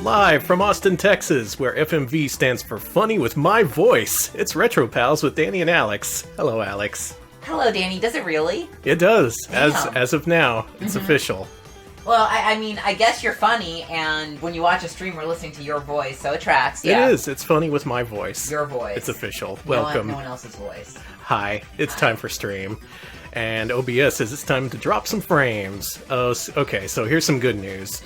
Live from Austin, Texas, where FMV stands for Funny with My Voice. It's Retro Pals with Danny and Alex. Hello, Alex. Hello, Danny. Does it really? It does. Damn. As of now, it's official. Well, I mean, I guess you're funny, and when you watch a stream, we're listening to your voice, so it tracks. Yeah. It is. It's Funny with My Voice. Your voice. It's official. Welcome. No one else's voice. Hi. It's time for stream. And OBS says it's time to drop some frames. Oh, okay, so here's some good news.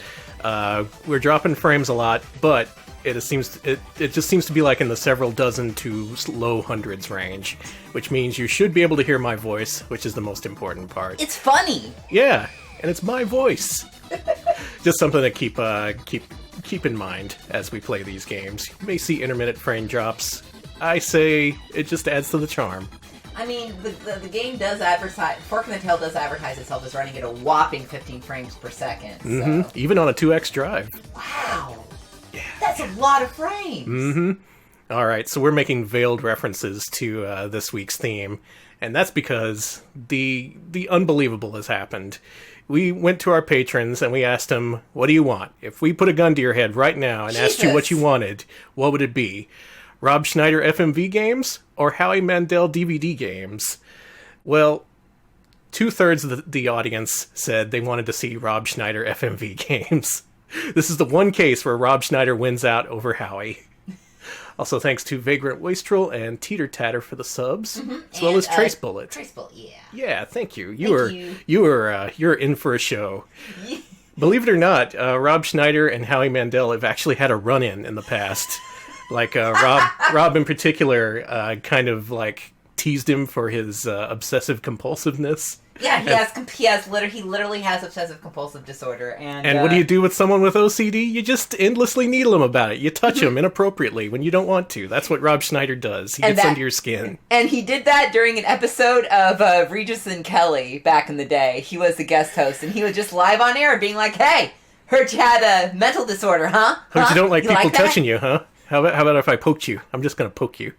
We're dropping frames a lot, but it just seems to be like in the several dozen to low hundreds range, which means you should be able to hear my voice, which is the most important part. It's funny. Yeah, and it's my voice. Just something to keep in mind as we play these games. You may see intermittent frame drops. I say it just adds to the charm. I mean, the game does advertise, Fork in the Tail does advertise itself as running at a whopping 15 frames per second. So. Mm-hmm. Even on a 2X drive. Wow. Yeah. That's a lot of frames. Mm-hmm. All right, so we're making veiled references to this week's theme, and that's because the unbelievable has happened. We went to our patrons and we asked them, what do you want? If we put a gun to your head right now and asked you what you wanted, what would it be? Rob Schneider Fmv Games or Howie Mandel DVD games? Well, 2/3 of the audience said they wanted to see Rob Schneider FMV Games. This is the one case where Rob Schneider wins out over Howie. Also, thanks to Vagrant Wastrel and Teeter Tatter for the subs, as well as Trace Bullet. Trace Bullet, yeah. Yeah, thank you. You're in for a show. Believe it or not, Rob Schneider and Howie Mandel have actually had a run-in the past. Like, Rob in particular kind of, like, teased him for his obsessive compulsiveness. Yeah, he literally has obsessive compulsive disorder. And what do you do with someone with OCD? You just endlessly needle them about it. You touch them inappropriately when you don't want to. That's what Rob Schneider does. He gets under your skin. And he did that during an episode of Regis and Kelly back in the day. He was the guest host, and he was just live on air being like, hey, heard you had a mental disorder, huh? Heard you don't like people touching you, huh? How about if I poked you? I'm just going to poke you.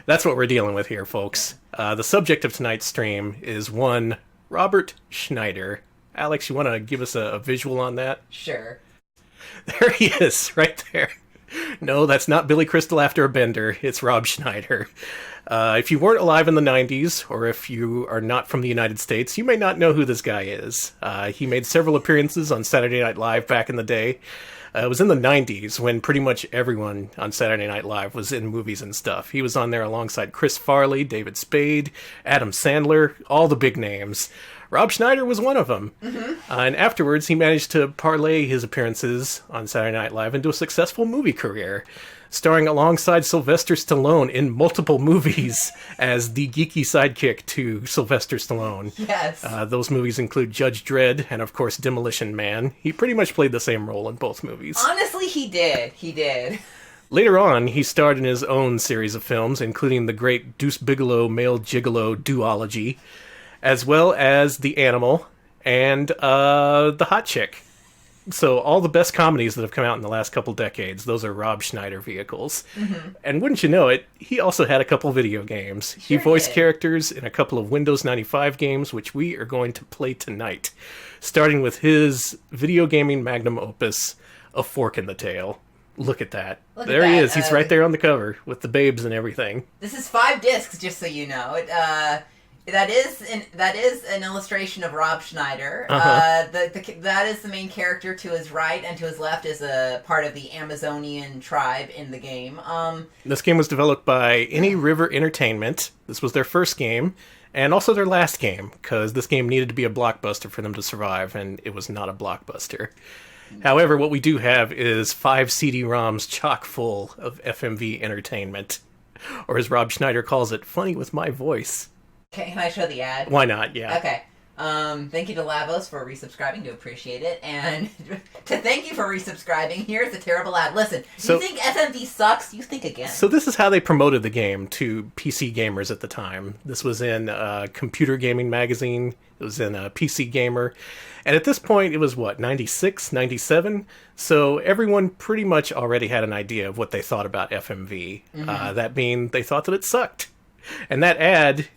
That's what we're dealing with here, folks. The subject of tonight's stream is one Robert Schneider. Alex, you want to give us a visual on that? Sure. There he is, right there. No, that's not Billy Crystal after a bender. It's Rob Schneider. If you weren't alive in the 90s, or if you are not from the United States, you may not know who this guy is. He made several appearances on Saturday Night Live back in the day. It was in the 90s when pretty much everyone on Saturday Night Live was in movies and stuff. He was on there alongside Chris Farley, David Spade, Adam Sandler, all the big names. Rob Schneider was one of them. Mm-hmm. And afterwards, he managed to parlay his appearances on Saturday Night Live into a successful movie career, starring alongside Sylvester Stallone in multiple movies as the geeky sidekick to Sylvester Stallone. Yes. Those movies include Judge Dredd and, of course, Demolition Man. He pretty much played the same role in both movies. Honestly, he did. He did. Later on, he starred in his own series of films, including the great Deuce Bigalow Male Gigolo duology, as well as The Animal and The Hot Chick. So all the best comedies that have come out in the last couple decades, those are Rob Schneider vehicles. Mm-hmm. And wouldn't you know it, he also had a couple video games. He voiced characters in a couple of Windows 95 games, which we are going to play tonight, starting with his video gaming magnum opus, A Fork in the Tail. Look at that. There he is. He's right there on the cover with the babes and everything. This is 5 discs, just so you know. That is an illustration of Rob Schneider. Uh-huh. That is the main character. To his right and to his left is a part of the Amazonian tribe in the game. This game was developed by Any River Entertainment. This was their first game, and also their last game, because this game needed to be a blockbuster for them to survive, and it was not a blockbuster. However, what we do have is 5 CD-ROMs chock full of FMV entertainment, or as Rob Schneider calls it, funny with my voice. Can I show the ad? Why not? Yeah. Okay. Thank you to Lavos for resubscribing. Do appreciate it. And to thank you for resubscribing, here's a terrible ad. Listen, you think FMV sucks? You think again. So this is how they promoted the game to PC gamers at the time. This was in Computer Gaming Magazine. It was in PC Gamer. And at this point, it was, 96, 97? So everyone pretty much already had an idea of what they thought about FMV. Mm-hmm. That being, they thought that it sucked. And that ad,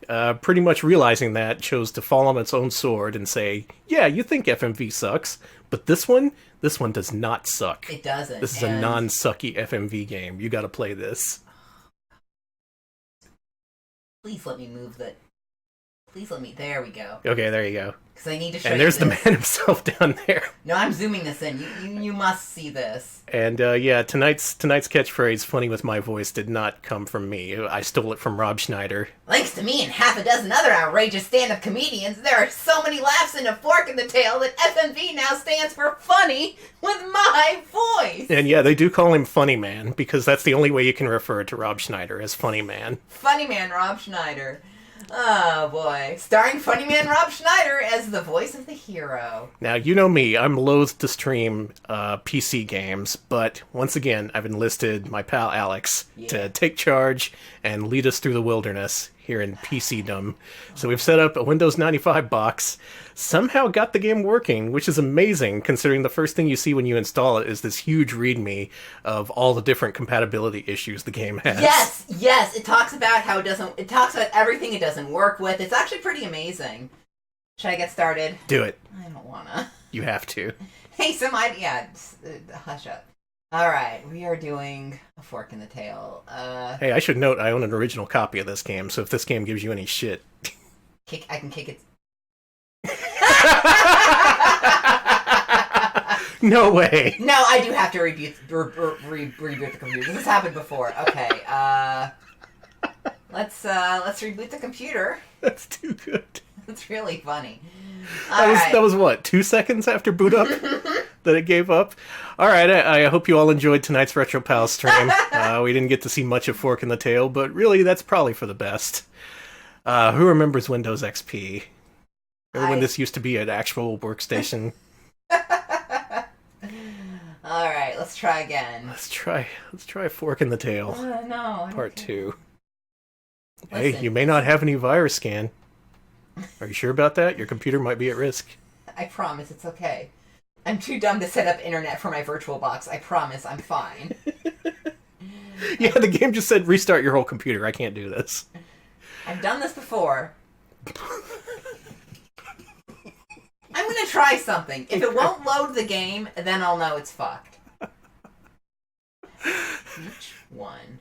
pretty much realizing that, chose to fall on its own sword and say, yeah, you think FMV sucks, But this one does not suck. It doesn't. This is a non-sucky FMV game. You got to play this. Please let me move the... Please let me... There we go. Okay, there you go. Because I need to show you And there's this. the man himself down there. No, I'm zooming this in. You must see this. And yeah, tonight's catchphrase, "funny with my voice," did not come from me. I stole it from Rob Schneider. Thanks to me and half a dozen other outrageous stand-up comedians, there are so many laughs and a fork in the tail that FMV now stands for funny with my voice. And yeah, they do call him Funny Man, because that's the only way you can refer to Rob Schneider, as Funny Man. Funny Man Rob Schneider. Oh, boy. Starring Funny Man Rob Schneider as the voice of the hero. Now, you know me, I'm loath to stream PC games, but once again, I've enlisted my pal Alex to take charge and lead us through the wilderness here in PCdom. So we've set up a Windows 95 box, somehow got the game working, which is amazing, considering the first thing you see when you install it is this huge readme of all the different compatibility issues the game has. Yes, it talks about how it talks about everything it doesn't work with. It's actually pretty amazing. Should I get started? Do it. I don't wanna. You have to. Hey, hush up. Alright, we are doing a fork in the tail. Hey, I should note I own an original copy of this game, so if this game gives you any shit... I can kick it. No way! No, I do have to reboot the computer. This has happened before. Okay, let's reboot the computer. That's too good. It's really funny. That was what, 2 seconds after boot up that it gave up? Alright, I hope you all enjoyed tonight's Retro Pal stream. We didn't get to see much of Fork in the Tail, but really that's probably for the best. Who remembers Windows XP? Remember when this used to be an actual workstation? Alright, let's try again. Let's try Fork in the Tail. No. Part 2. Listen. Hey, you may not have any virus scan. Are you sure about that? Your computer might be at risk. I promise it's okay. I'm too dumb to set up internet for my virtual box. I promise I'm fine. Yeah, the game just said restart your whole computer. I can't do this. I've done this before. I'm gonna try something. If it won't load the game, then I'll know it's fucked. Each one.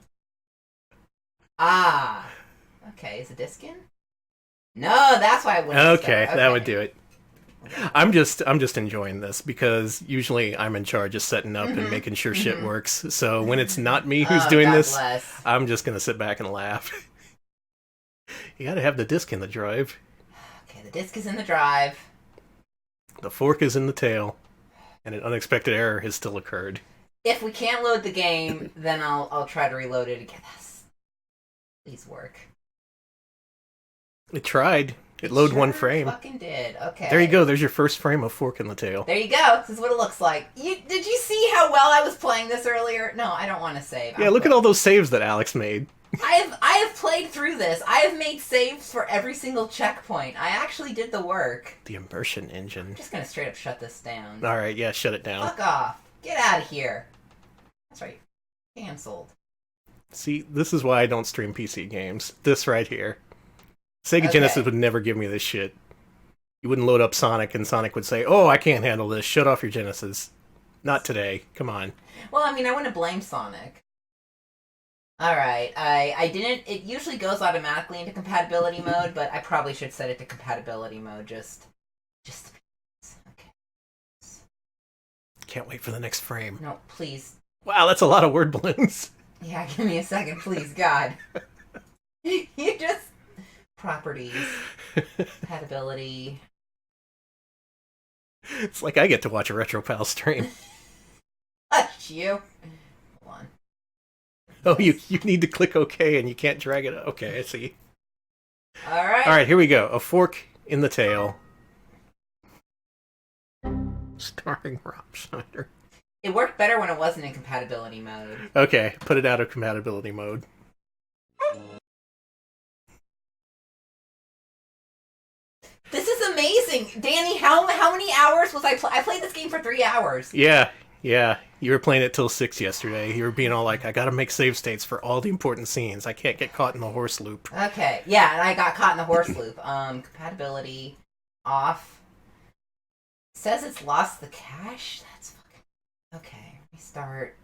Ah. Okay, is the disc in? No, that's why I wouldn't. Okay, that would do it. I'm just enjoying this because usually I'm in charge of setting up and making sure shit works. So when it's not me who's doing God this, bless. I'm just gonna sit back and laugh. You gotta have the disc in the drive. Okay, the disc is in the drive. The fork is in the tail, and an unexpected error has still occurred. If we can't load the game, then I'll try to reload it again. Please work. It tried. It loaded one frame. Fucking did. Okay. There you go. There's your first frame of Fork in the Tail. There you go. This is what it looks like. Did you see how well I was playing this earlier? No, I don't want to save. Yeah, look at all those saves that Alex made. I have played through this. I have made saves for every single checkpoint. I actually did the work. The immersion engine. I'm just gonna straight up shut this down. All right, yeah, shut it down. Fuck off. Get out of here. That's right. Cancelled. See, this is why I don't stream PC games. This right here. Sega Genesis would never give me this shit. You wouldn't load up Sonic, and Sonic would say, "Oh, I can't handle this. Shut off your Genesis." Not today. Come on. Well, I mean, I wouldn't blame Sonic. Alright, I didn't... It usually goes automatically into compatibility mode, but I probably should set it to compatibility mode just... Okay. Can't wait for the next frame. No, please. Wow, that's a lot of word balloons. Yeah, give me a second, please, God. You just... Properties. Compatibility. It's like I get to watch a Retro Pal stream. Hush, you. Hold on. Oh, you need to click OK and you can't drag it. Okay, I see. Alright. Alright, here we go. A Fork in the Tail. Starring Rob Schneider. It worked better when it wasn't in compatibility mode. Okay, put it out of compatibility mode. This is amazing! Danny, how many hours was I played this game for 3 hours. Yeah. You were playing it till 6 yesterday. You were being all like, I gotta make save states for all the important scenes. I can't get caught in the horse loop. Okay, yeah, and I got caught in the horse loop. Compatibility off. Says it's lost the cache? That's fucking... Okay, restart.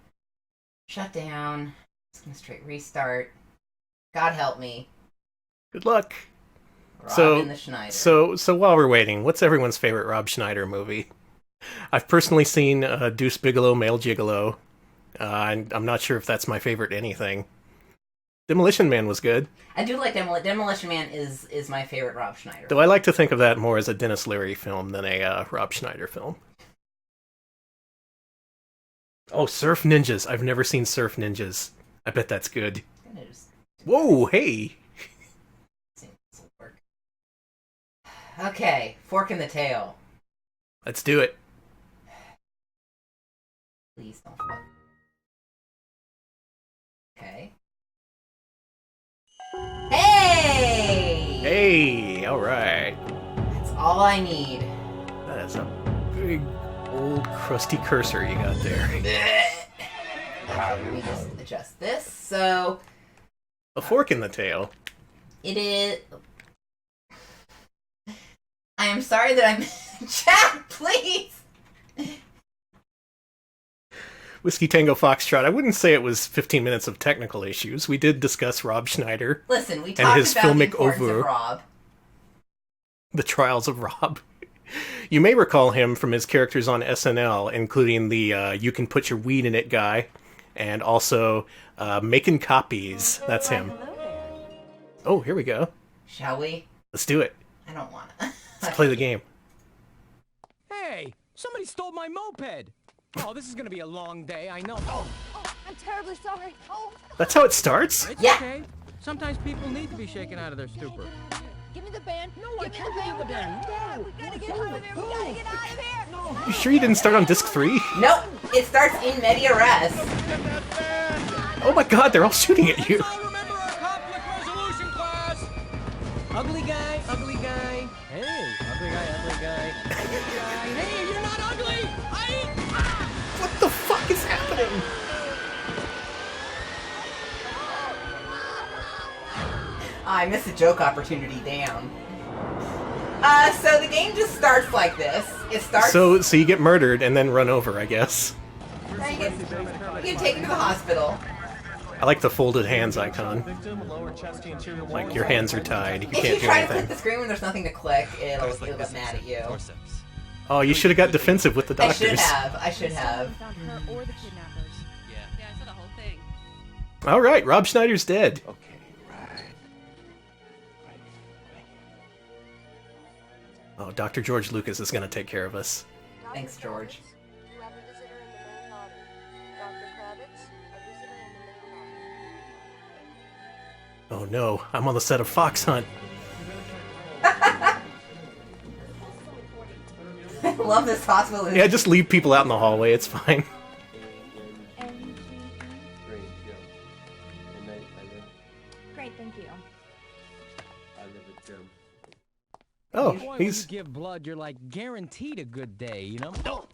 Shut down. Just gonna straight restart. God help me. Good luck. Rob and the Schneider. So while we're waiting, what's everyone's favorite Rob Schneider movie? I've personally seen Deuce Bigalow, Male Gigolo. I'm not sure if that's my favorite anything. Demolition Man was good. I do like Demolition Man is my favorite Rob Schneider. Though I like to think of that more as a Dennis Leary film than a Rob Schneider film. Oh, Surf Ninjas. I've never seen Surf Ninjas. I bet that's good. Whoa, hey! Okay, Fork in the Tail. Let's do it. Please don't fuck. Okay. Hey! Hey, alright. That's all I need. That is a big, old, crusty cursor you got there. Let me just adjust this. So... A fork in the tail. It is... I am sorry that I'm... Chat, please! Whiskey Tango Foxtrot. I wouldn't say it was 15 minutes of technical issues. We did discuss Rob Schneider. Listen, we and talked his about filmic the importance oeuvre, of Rob. The Trials of Rob. You may recall him from his characters on SNL, including the You Can Put Your Weed in It guy, and also Making Copies. That's him. Oh, here we go. Shall we? Let's do it. I don't want to. Let's play the game. Hey, somebody stole my moped. Oh, this is gonna be a long day, I know. Oh, I'm terribly sorry. Oh. That's how it starts? it's Yeah. okay. Sometimes people need to be shaken out of their stupor. Give me the band. No, I can't give you the band. Dad, we gotta get out of here. We gotta get out of here. No. You sure you didn't start on disc 3? Nope, it starts in media res. Oh my god, they're all shooting at you. All remember our conflict resolution class. Ugly guy, ugly guy. Hey, ugly guy, ugly guy. Ugly guy. Hey, you're not ugly. What the fuck is happening? I missed a joke opportunity, damn. So the game just starts like this. It starts... So you get murdered and then run over, I guess. you get taken to the hospital. I like the folded hands icon. Like your hands are tied. You If you can't do try to click anything. the screen when there's nothing to click, it'll get mad at you. Oh, you should have got defensive with the I doctors. should have. Found her or the kidnappers. Yeah, I saw the whole thing. All right, Rob Schneider's dead. Okay, right. Oh, Dr. George Lucas is going to take care of us. Thanks, George. You have a visitor in the main lobby. Dr. Kravitz, a visitor in the main lobby. Oh no, I'm on the set of Fox Hunt. I love this hospital. Yeah, just leave people out in the hallway, it's fine. Great, thank you. Oh, Boy, when he's... you give blood, you're like guaranteed a good day, you know? Oh,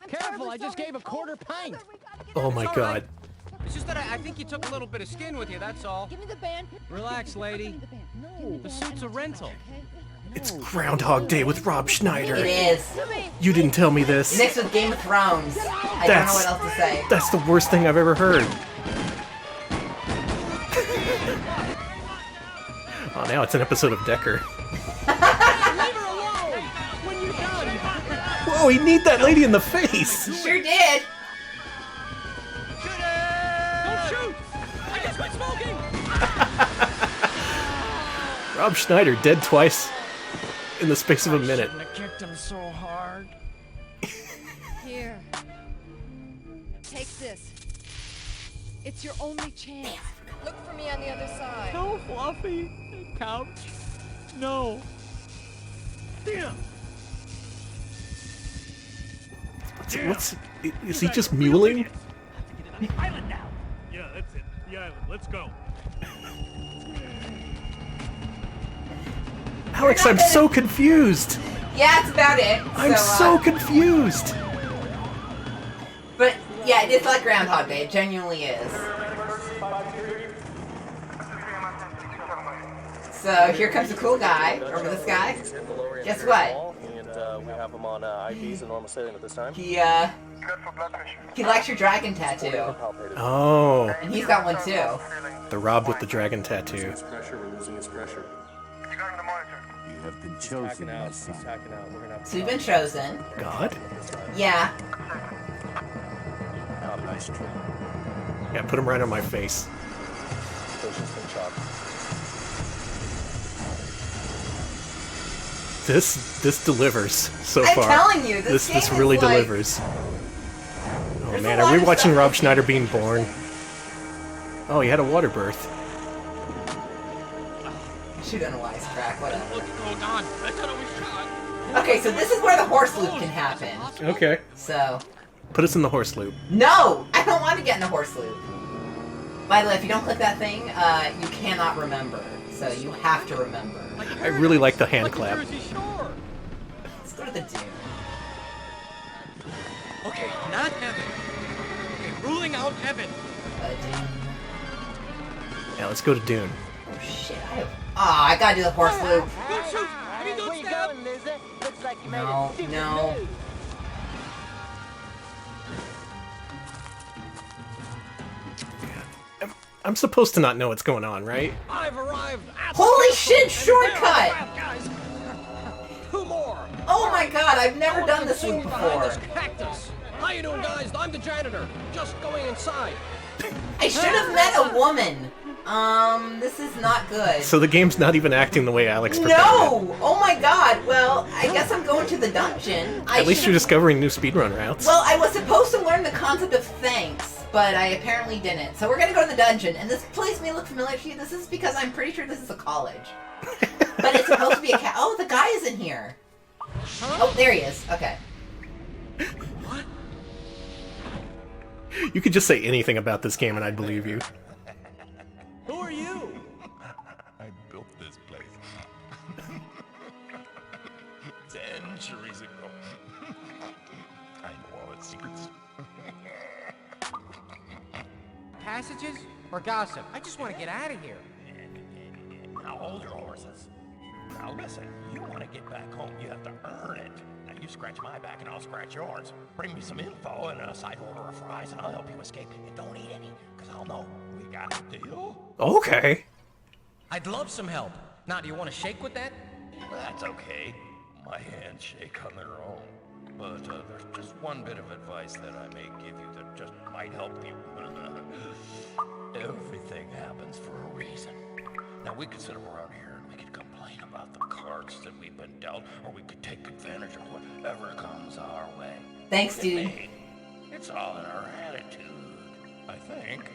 I'm Careful, terribly I just sorry. gave a quarter pint. We gotta get Oh out. my It's all god. right. It's just that I think you took a little bit of skin with you, that's all. Give me the band. Relax, lady. No, The suit's a rental. It's Groundhog Day with Rob Schneider. It is. You didn't tell me this. Mixed with Game of Thrones. I don't know That's- what else to say. That's the worst thing I've ever heard. Oh, now it's an episode of Decker. Leave her alone! When you're done! Whoa, he kneed that lady in the face! Sure did. Don't shoot! I just quit smoking! Rob Schneider dead twice in the space of a minute. I kicked him so hard. Here. Take this. It's your only chance. Look for me on the other side. No, Fluffy. Couch. No. Damn. What's... Is he just muling? The island now. Yeah, that's it. The island. Let's go. Alex, I'm so confused! Yeah, that's about it. I'm so confused! But yeah, it is like Groundhog Day. It genuinely is. So here comes the cool guy. Remember this guy? Guess what? we have him on IVs and normal saline at this time. He likes your dragon tattoo. Oh, And he's got one too. the Rob with the dragon tattoo. His pressure, we're losing his pressure. You have been chosen, my He's son. hacking out. We're gonna have to So you've been chosen. God? Yeah. Nice try. Yeah, put him right on my face. Patient's been shot. This delivers so I'm far. telling you, this this game really is like- delivers. Oh There's man, a are we lot of watching stuff Rob that's Schneider being born? Oh, he had a water birth. Shoot on a wisecrack, whatever. Oh god, I thought I was shot. Okay, so this is where the horse loop can happen. Okay. So, Put us in the horse loop. no! I don't want to get in a horse loop. By the way, if you don't click that thing, you cannot remember. So you have to remember. I really like the hand clap. Jersey Shore. Let's go to the dune. Okay, not heaven. Okay, ruling out heaven. Dune. Yeah, let's go to Dune. Oh shit, I gotta do the horse loop. Don't shoot! I mean, don't stab! No, no. I'm supposed to not know what's going on, right? I've arrived at Holy the shit, castle, and shortcut! there are guys. Two more. Oh my god, I've never Someone done this consumed loop behind before. this cactus. How you doing, guys? I'm the janitor. Just going inside. I should have met a woman. This is not good. So the game's not even acting the way Alex prepared it. No! Oh my god, well, I guess I'm going to the dungeon. At least you're discovering new speedrun routes. Well, I was supposed to learn the concept of thanks, but I apparently didn't. So we're gonna go to the dungeon, and this place may look familiar to you. This is because I'm pretty sure this is a college. But it's supposed to be a cat. Oh, the guy is in here. Oh, there he is. Okay. You could just say anything about this game and I'd believe you. Who are you? I built this place. Centuries ago. I know all its secrets. Passages or gossip? I just want to get out of here. Now hold your horses. Now listen, you want to get back home, you have to earn it. Now you scratch my back and I'll scratch yours. Bring me some info and a side order of fries and I'll help you escape. And don't eat any, because I'll know we got a deal. Okay. I'd love some help. Now, do you want to shake with that? That's okay. My hands shake on their own. But there's just one bit of advice that I may give you that just might help you. Everything happens for a reason. Now, we could sit around here and we could complain about the cards that we've been dealt, or we could take advantage of whatever comes our way. Thanks, Get dude. me? It's all in our attitude, I think.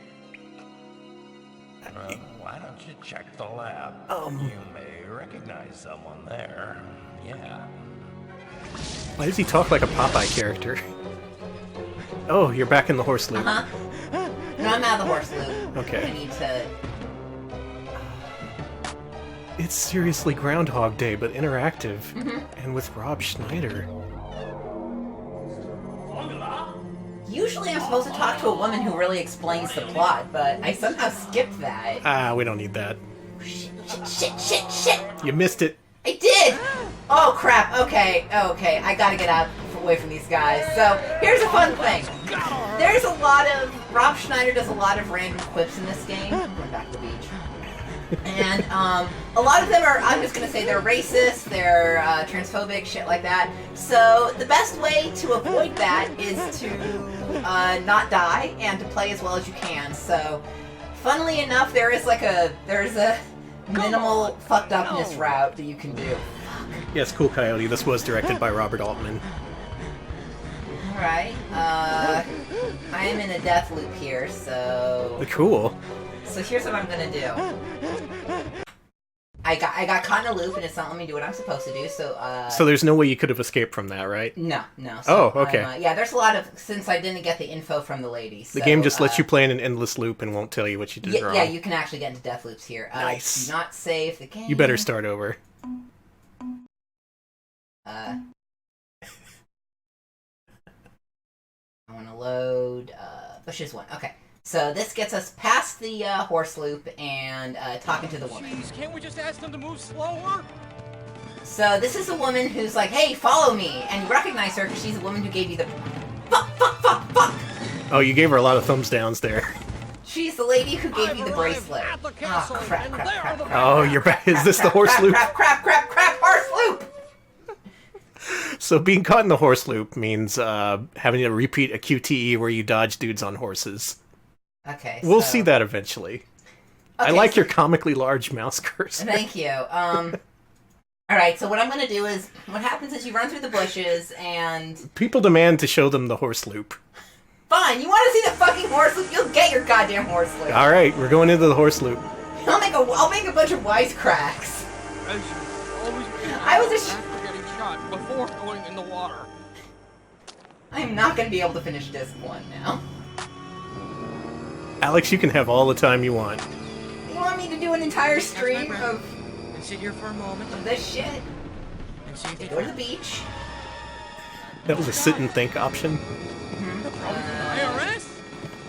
Why don't you check the lab? You may recognize someone there. Yeah. Why does he talk like a Popeye character? Oh, you're back in the horse loop. Huh? No, I'm out of the horse loop. Okay. I need to... It's seriously Groundhog Day, but interactive. And with Rob Schneider. Usually I'm supposed to talk to a woman who really explains the plot, but I somehow skipped that. Ah, we don't need that. Shit! You missed it. I did! Oh crap, okay, I gotta get out away from these guys. So, here's a fun thing. There's a lot of... Rob Schneider does a lot of random quips in this game. I'm going back to the beach. And, a lot of them are, I'm just gonna say, they're racist, they're, transphobic, shit like that. So, the best way to avoid that is to, not die and to play as well as you can. So, funnily enough, there's a minimal fucked upness route that you can do. Yes, Cool Coyote. This was directed by Robert Altman. Alright, I am in a death loop here, so... Cool. So here's what I'm gonna do. I got caught in a loop and it's not letting me do what I'm supposed to do, so So there's no way you could have escaped from that, right? No. So Oh, okay. yeah, there's a lot of... Since I didn't get the info from the lady, The game just lets you play in an endless loop and won't tell you what you did wrong. Yeah, you can actually get into death loops here. Nice. Do not save the game. You better start over. I want to load Bushes 1. Okay. So this gets us past the horse loop and talking to the woman. Jeez, can't we just ask them to move slower? So this is a woman who's like, hey, follow me. And you recognize her because she's a woman who gave you the fuck. Oh, you gave her a lot of thumbs downs there. She's the lady who gave you the bracelet. Oh, crap. Oh, you're back. Is this the horse loop? Crap, horse loop! So being caught in the horse loop means having to repeat a QTE where you dodge dudes on horses. Okay, We'll see that eventually. I like your comically large mouse cursor. Thank you. Alright, so what I'm going to do is, what happens is you run through the bushes and... People demand to show them the horse loop. Fine, you want to see the fucking horse loop? You'll get your goddamn horse loop. Alright, we're going into the horse loop. I'll make a bunch of wisecracks. I was after getting shot before going in the water. I'm not going to be able to finish disc 1 now. Alex, you can have all the time you want. You want me to do an entire stream of... And sit here for a moment. Of this shit? And see if they go to the beach. That was a sit and think option. IRS?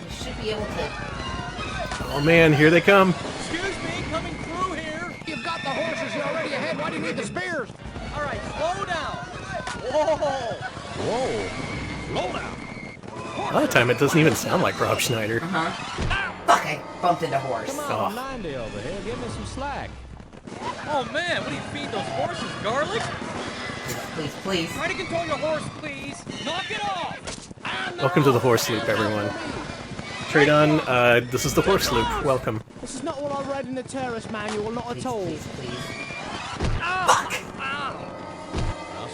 You should be able to... Oh man, here they come. Excuse me, coming through here. You've got the horses, you're already ahead. Why do you need the spears? All right, slow down. Whoa. Slow down. A lot of time it doesn't even sound like Rob Schneider. Fuck, I bumped into a horse. Come on, 90 over here. Give me some slack. Oh man, what do you feed those horses? Garlic? Please. Try to control your horse, please. Knock it off. Welcome to the horse loop, everyone. Trade on, this is the horse loop. Welcome. This is not what I read in the terrorist manual, not at all. Please. Fuck! I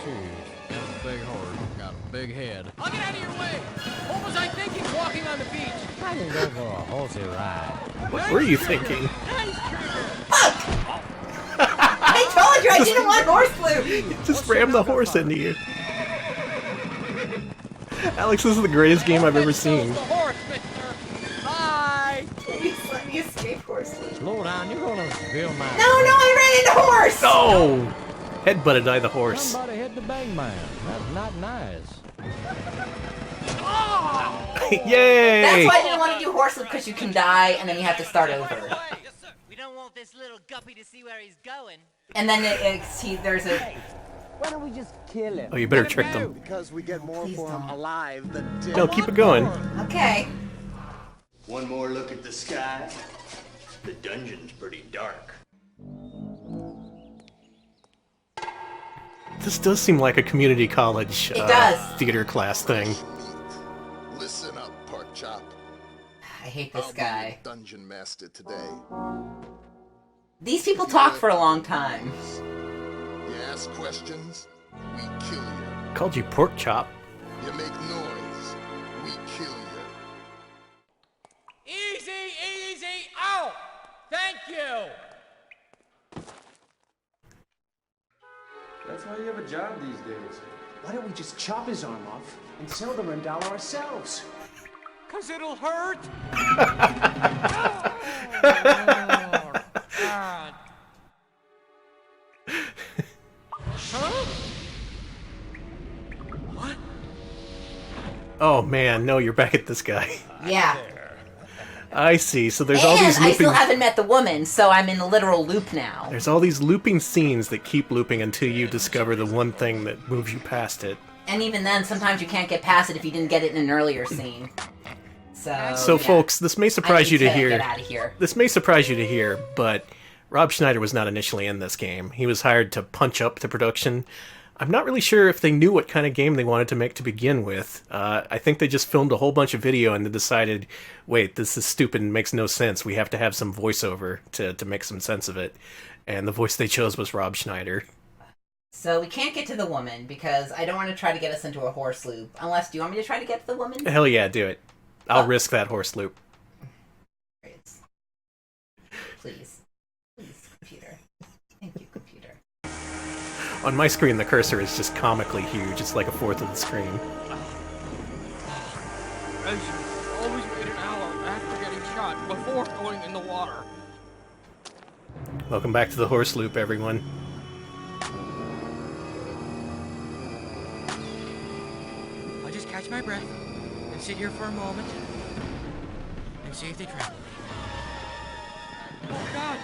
see you. Got a big horse, got a big head. I'll get out of your way! What was I thinking walking on the beach? I can go for a horsey ride. What were you thinking? Fuck! I told you I didn't want horse loop! Just ram the horse into you. Alex, this is the greatest game I've ever seen. Bye! Please let me escape horse loop. Slow down, you're gonna feel my... No, I ran into horse! Oh! Headbutted by the horse. Somebody hit the bang man. That's not nice. Yay! That's why I didn't want to do horse loop, because you can die and then you have to start over. We don't want this little guppy to see where he's going. And then there's a... Why don't we just kill him? Oh, you better trick them. Because we get more for him alive than dead. No, keep it going. Okay. One more look at the sky. The dungeon's pretty dark. This does seem like a community college theater class thing. Listen up, pork chop. I hate this guy. Dungeon master today. These people talk for a long time. You ask questions, we kill you. Called you pork chop. You make noise, we kill you. Easy out! Thank you! That's why you have a job these days. Why don't we just chop his arm off and sell the rim dollar ourselves? 'Cause it'll hurt! God. Huh? What? Oh man, no, you're back at this guy. Yeah. I see. So there's all these I looping... still haven't met the woman, so I'm in a literal loop now. There's all these looping scenes that keep looping until you discover the one thing that moves you past it. And even then, sometimes you can't get past it if you didn't get it in an earlier scene. So yeah. Folks, this may surprise you to hear. Get out of here. This may surprise you to hear, but Rob Schneider was not initially in this game. He was hired to punch up the production. I'm not really sure if they knew what kind of game they wanted to make to begin with. I think they just filmed a whole bunch of video and they decided, wait, this is stupid and makes no sense. We have to have some voiceover to make some sense of it. And the voice they chose was Rob Schneider. So we can't get to the woman because I don't want to try to get us into a horse loop. Unless, do you want me to try to get to the woman? Hell yeah, do it. I'll risk that horse loop. Please, computer. Thank you, computer. On my screen, the cursor is just comically huge. It's like a fourth of the screen. Always made an hour after getting shot before going in the water. Welcome back to the horse loop, everyone. I'll just catch my breath and sit here for a moment and see if they trap me. Oh God!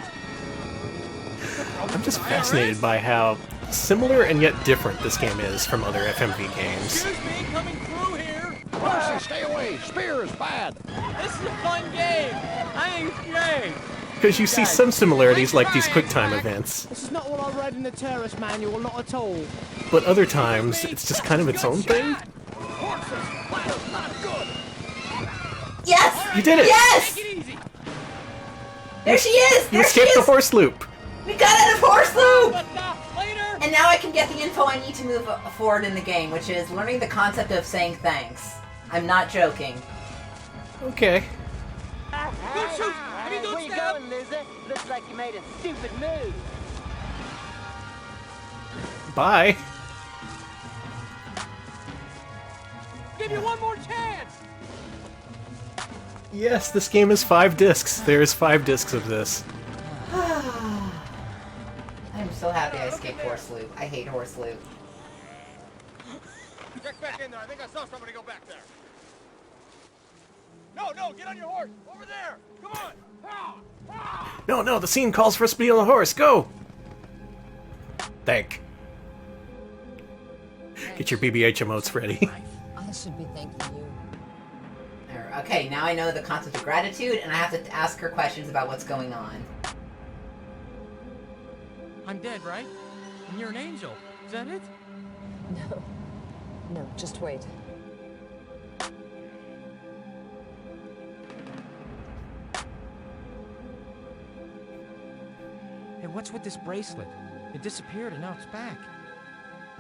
I'm just fascinated by how similar and yet different this game is from other FMV games. Excuse me, coming through here. Percy, stay away. Spear is bad. This is a fun game. I ain't gay. Because you see some similarities like these QuickTime events, This is not what I read in the terrorist manual, not at all. but other times it's just kind of its own thing. Yes! You did it! Yes! There she is! You There she escaped the is! horse loop! We got out of horse loop! And now I can get the info I need to move forward in the game, which is learning the concept of saying thanks. I'm not joking. Okay. Don't shoot! I mean, don't stab! Where you going, loser? Looks like you made a stupid move. Bye. Give you one more chance! Yes, this game is 5 discs. There's 5 discs of this. I'm so happy I escaped horse loop. I hate horse loop. Check back in there. I think I saw somebody go back there. No, get on your horse. Over there. Come on. No, the scene calls for us to be on the horse. Go! Thank. Get your BBH emotes ready. I should be thanking you. Okay, now I know the concept of gratitude, and I have to ask her questions about what's going on. I'm dead, right? And you're an angel. Is that it? No, just wait. Hey, what's with this bracelet? It disappeared and now it's back.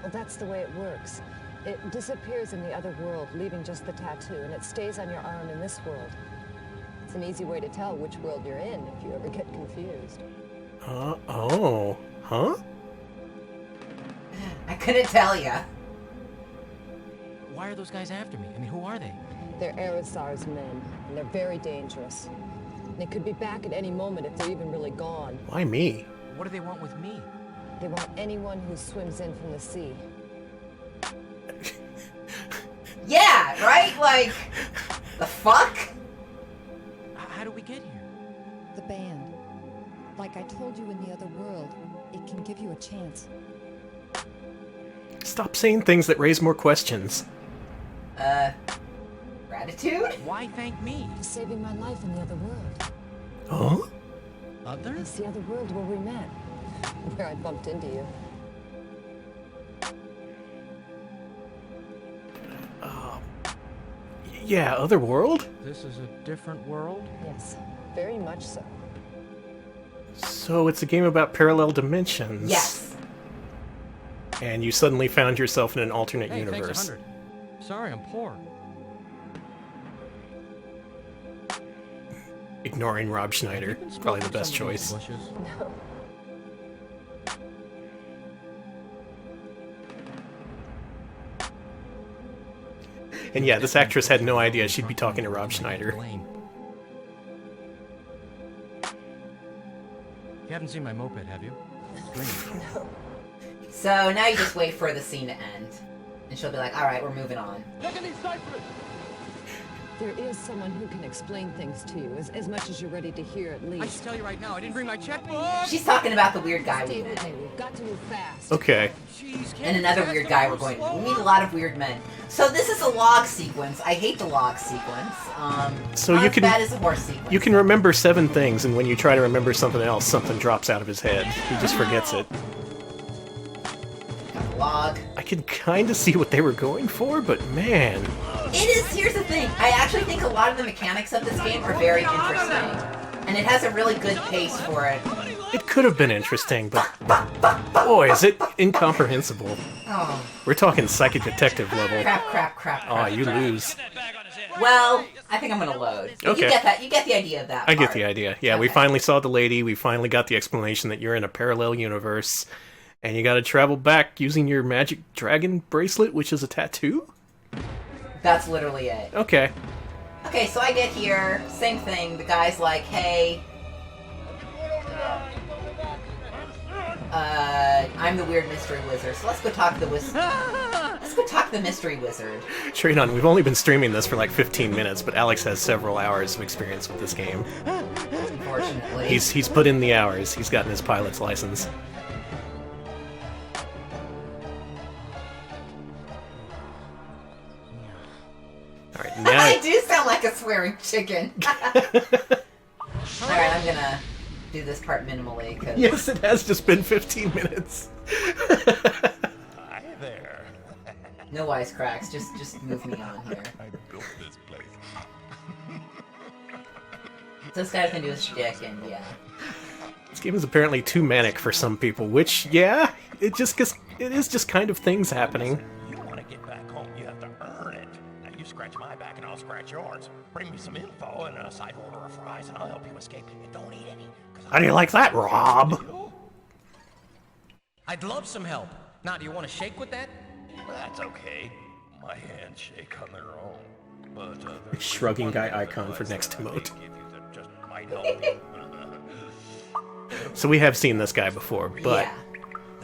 Well, that's the way it works. It disappears in the other world, leaving just the tattoo, and it stays on your arm in this world. It's an easy way to tell which world you're in if you ever get confused. Oh. Huh? I couldn't tell ya. Why are those guys after me? I mean, who are they? They're Erisar's men, and they're very dangerous. They could be back at any moment if they're even really gone. Why me? What do they want with me? They want anyone who swims in from the sea. Yeah, right? Like, the fuck? How do we get here? The band. Like I told you in the other world, it can give you a chance. Stop saying things that raise more questions. Gratitude? Why thank me? For saving my life in the other world. Huh? Other? It's the other world where we met. Where I bumped into you. Yeah, other world? This is a different world? Yes, very much so. So it's a game about parallel dimensions. Yes. And you suddenly found yourself in an alternate Hey, universe. thanks 100. Sorry, I'm poor. Ignoring Rob Schneider. It's probably the best choice. No. And yeah, this actress had no idea she'd be talking to Rob Schneider. You haven't seen my moped, have you? No. So now you just wait for the scene to end. And she'll be like, alright, we're moving on. There is someone who can explain things to you, as much as you're ready to hear at least. I should tell you right now, I didn't bring my checkbook! She's talking about the weird guy we Stay met. with me. We've got to move fast. Okay. And another weird guy we're going to. We meet a lot of weird men. So this is a log sequence. I hate the log sequence. So not you as can bad as a horse sequence. You can remember 7 things, and when you try to remember something else, something drops out of his head. He just forgets it. Log. I could kind of see what they were going for, but man. It is, here's the thing. I actually think a lot of the mechanics of this game are very interesting. And it has a really good pace for it. It could have been interesting, but boy, is it incomprehensible. Oh. We're talking psychic detective level. Crap. Oh, you lose. Well, I think I'm gonna load. Okay. You get that. You get the idea of that I get part. the idea. Yeah, we finally saw the lady. We finally got the explanation that you're in a parallel universe. And you gotta travel back using your magic dragon bracelet, which is a tattoo? That's literally it. Okay. Okay, so I get here, same thing. The guy's like, hey, I'm the weird mystery wizard, so let's go talk to the wizard. Let's Let's go talk to the mystery wizard. Straight on, we've only been streaming this for like 15 minutes, but Alex has several hours of experience with this game. Unfortunately. He's put in the hours. He's gotten his pilot's license. Alright, now... I do sound like a swearing chicken. Alright, I'm gonna do this part minimally, because... Yes, it has just been 15 minutes. Hi there. No wisecracks, just move me on here. I built this place. This guy's gonna do his shtick, and yeah. This game is apparently too manic for some people, which, yeah, it is just kind of things happening. You want to get back home, you have to earn it. Now you scratch my back and I'll scratch yours. Bring me some info and a side order of fries and I'll help you escape. And don't eat any. How do you like that, Rob? I'd love some help. Now, do you want to shake with that? That's okay. My hands shake on their own. But Shrugging guy icon for next emote. Just might help you. So we have seen this guy before, but... Yeah.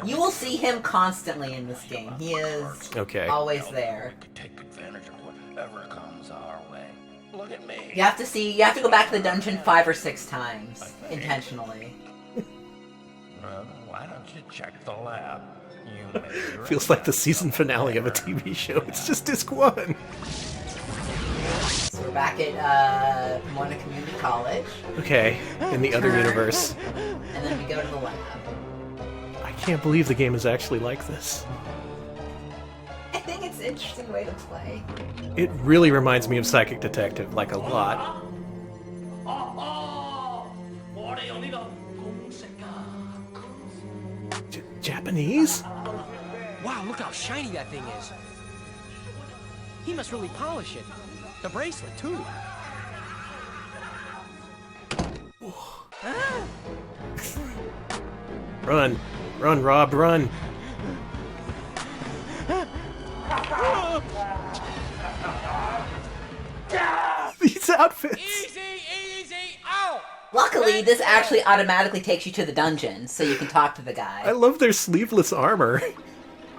You will see him constantly in this game. He is always there. Take advantage of whatever comes our way. Look at me. You have to go back to the dungeon 5 or 6 times, intentionally. Why don't you check the lab? Feels like the season finale of a TV show. It's just disc 1. So we're back at Pomona Community College. Okay, in the other universe. And then we go to the lab. I can't believe the game is actually like this. I think it's an interesting way to play. It really reminds me of Psychic Detective, like a lot. Japanese? Wow, look how shiny that thing is. He must really polish it. The bracelet, too. Run. Run, Rob, run. These outfits. Easy, ow! Luckily, this actually automatically takes you to the dungeon, so you can talk to the guy. I love their sleeveless armor.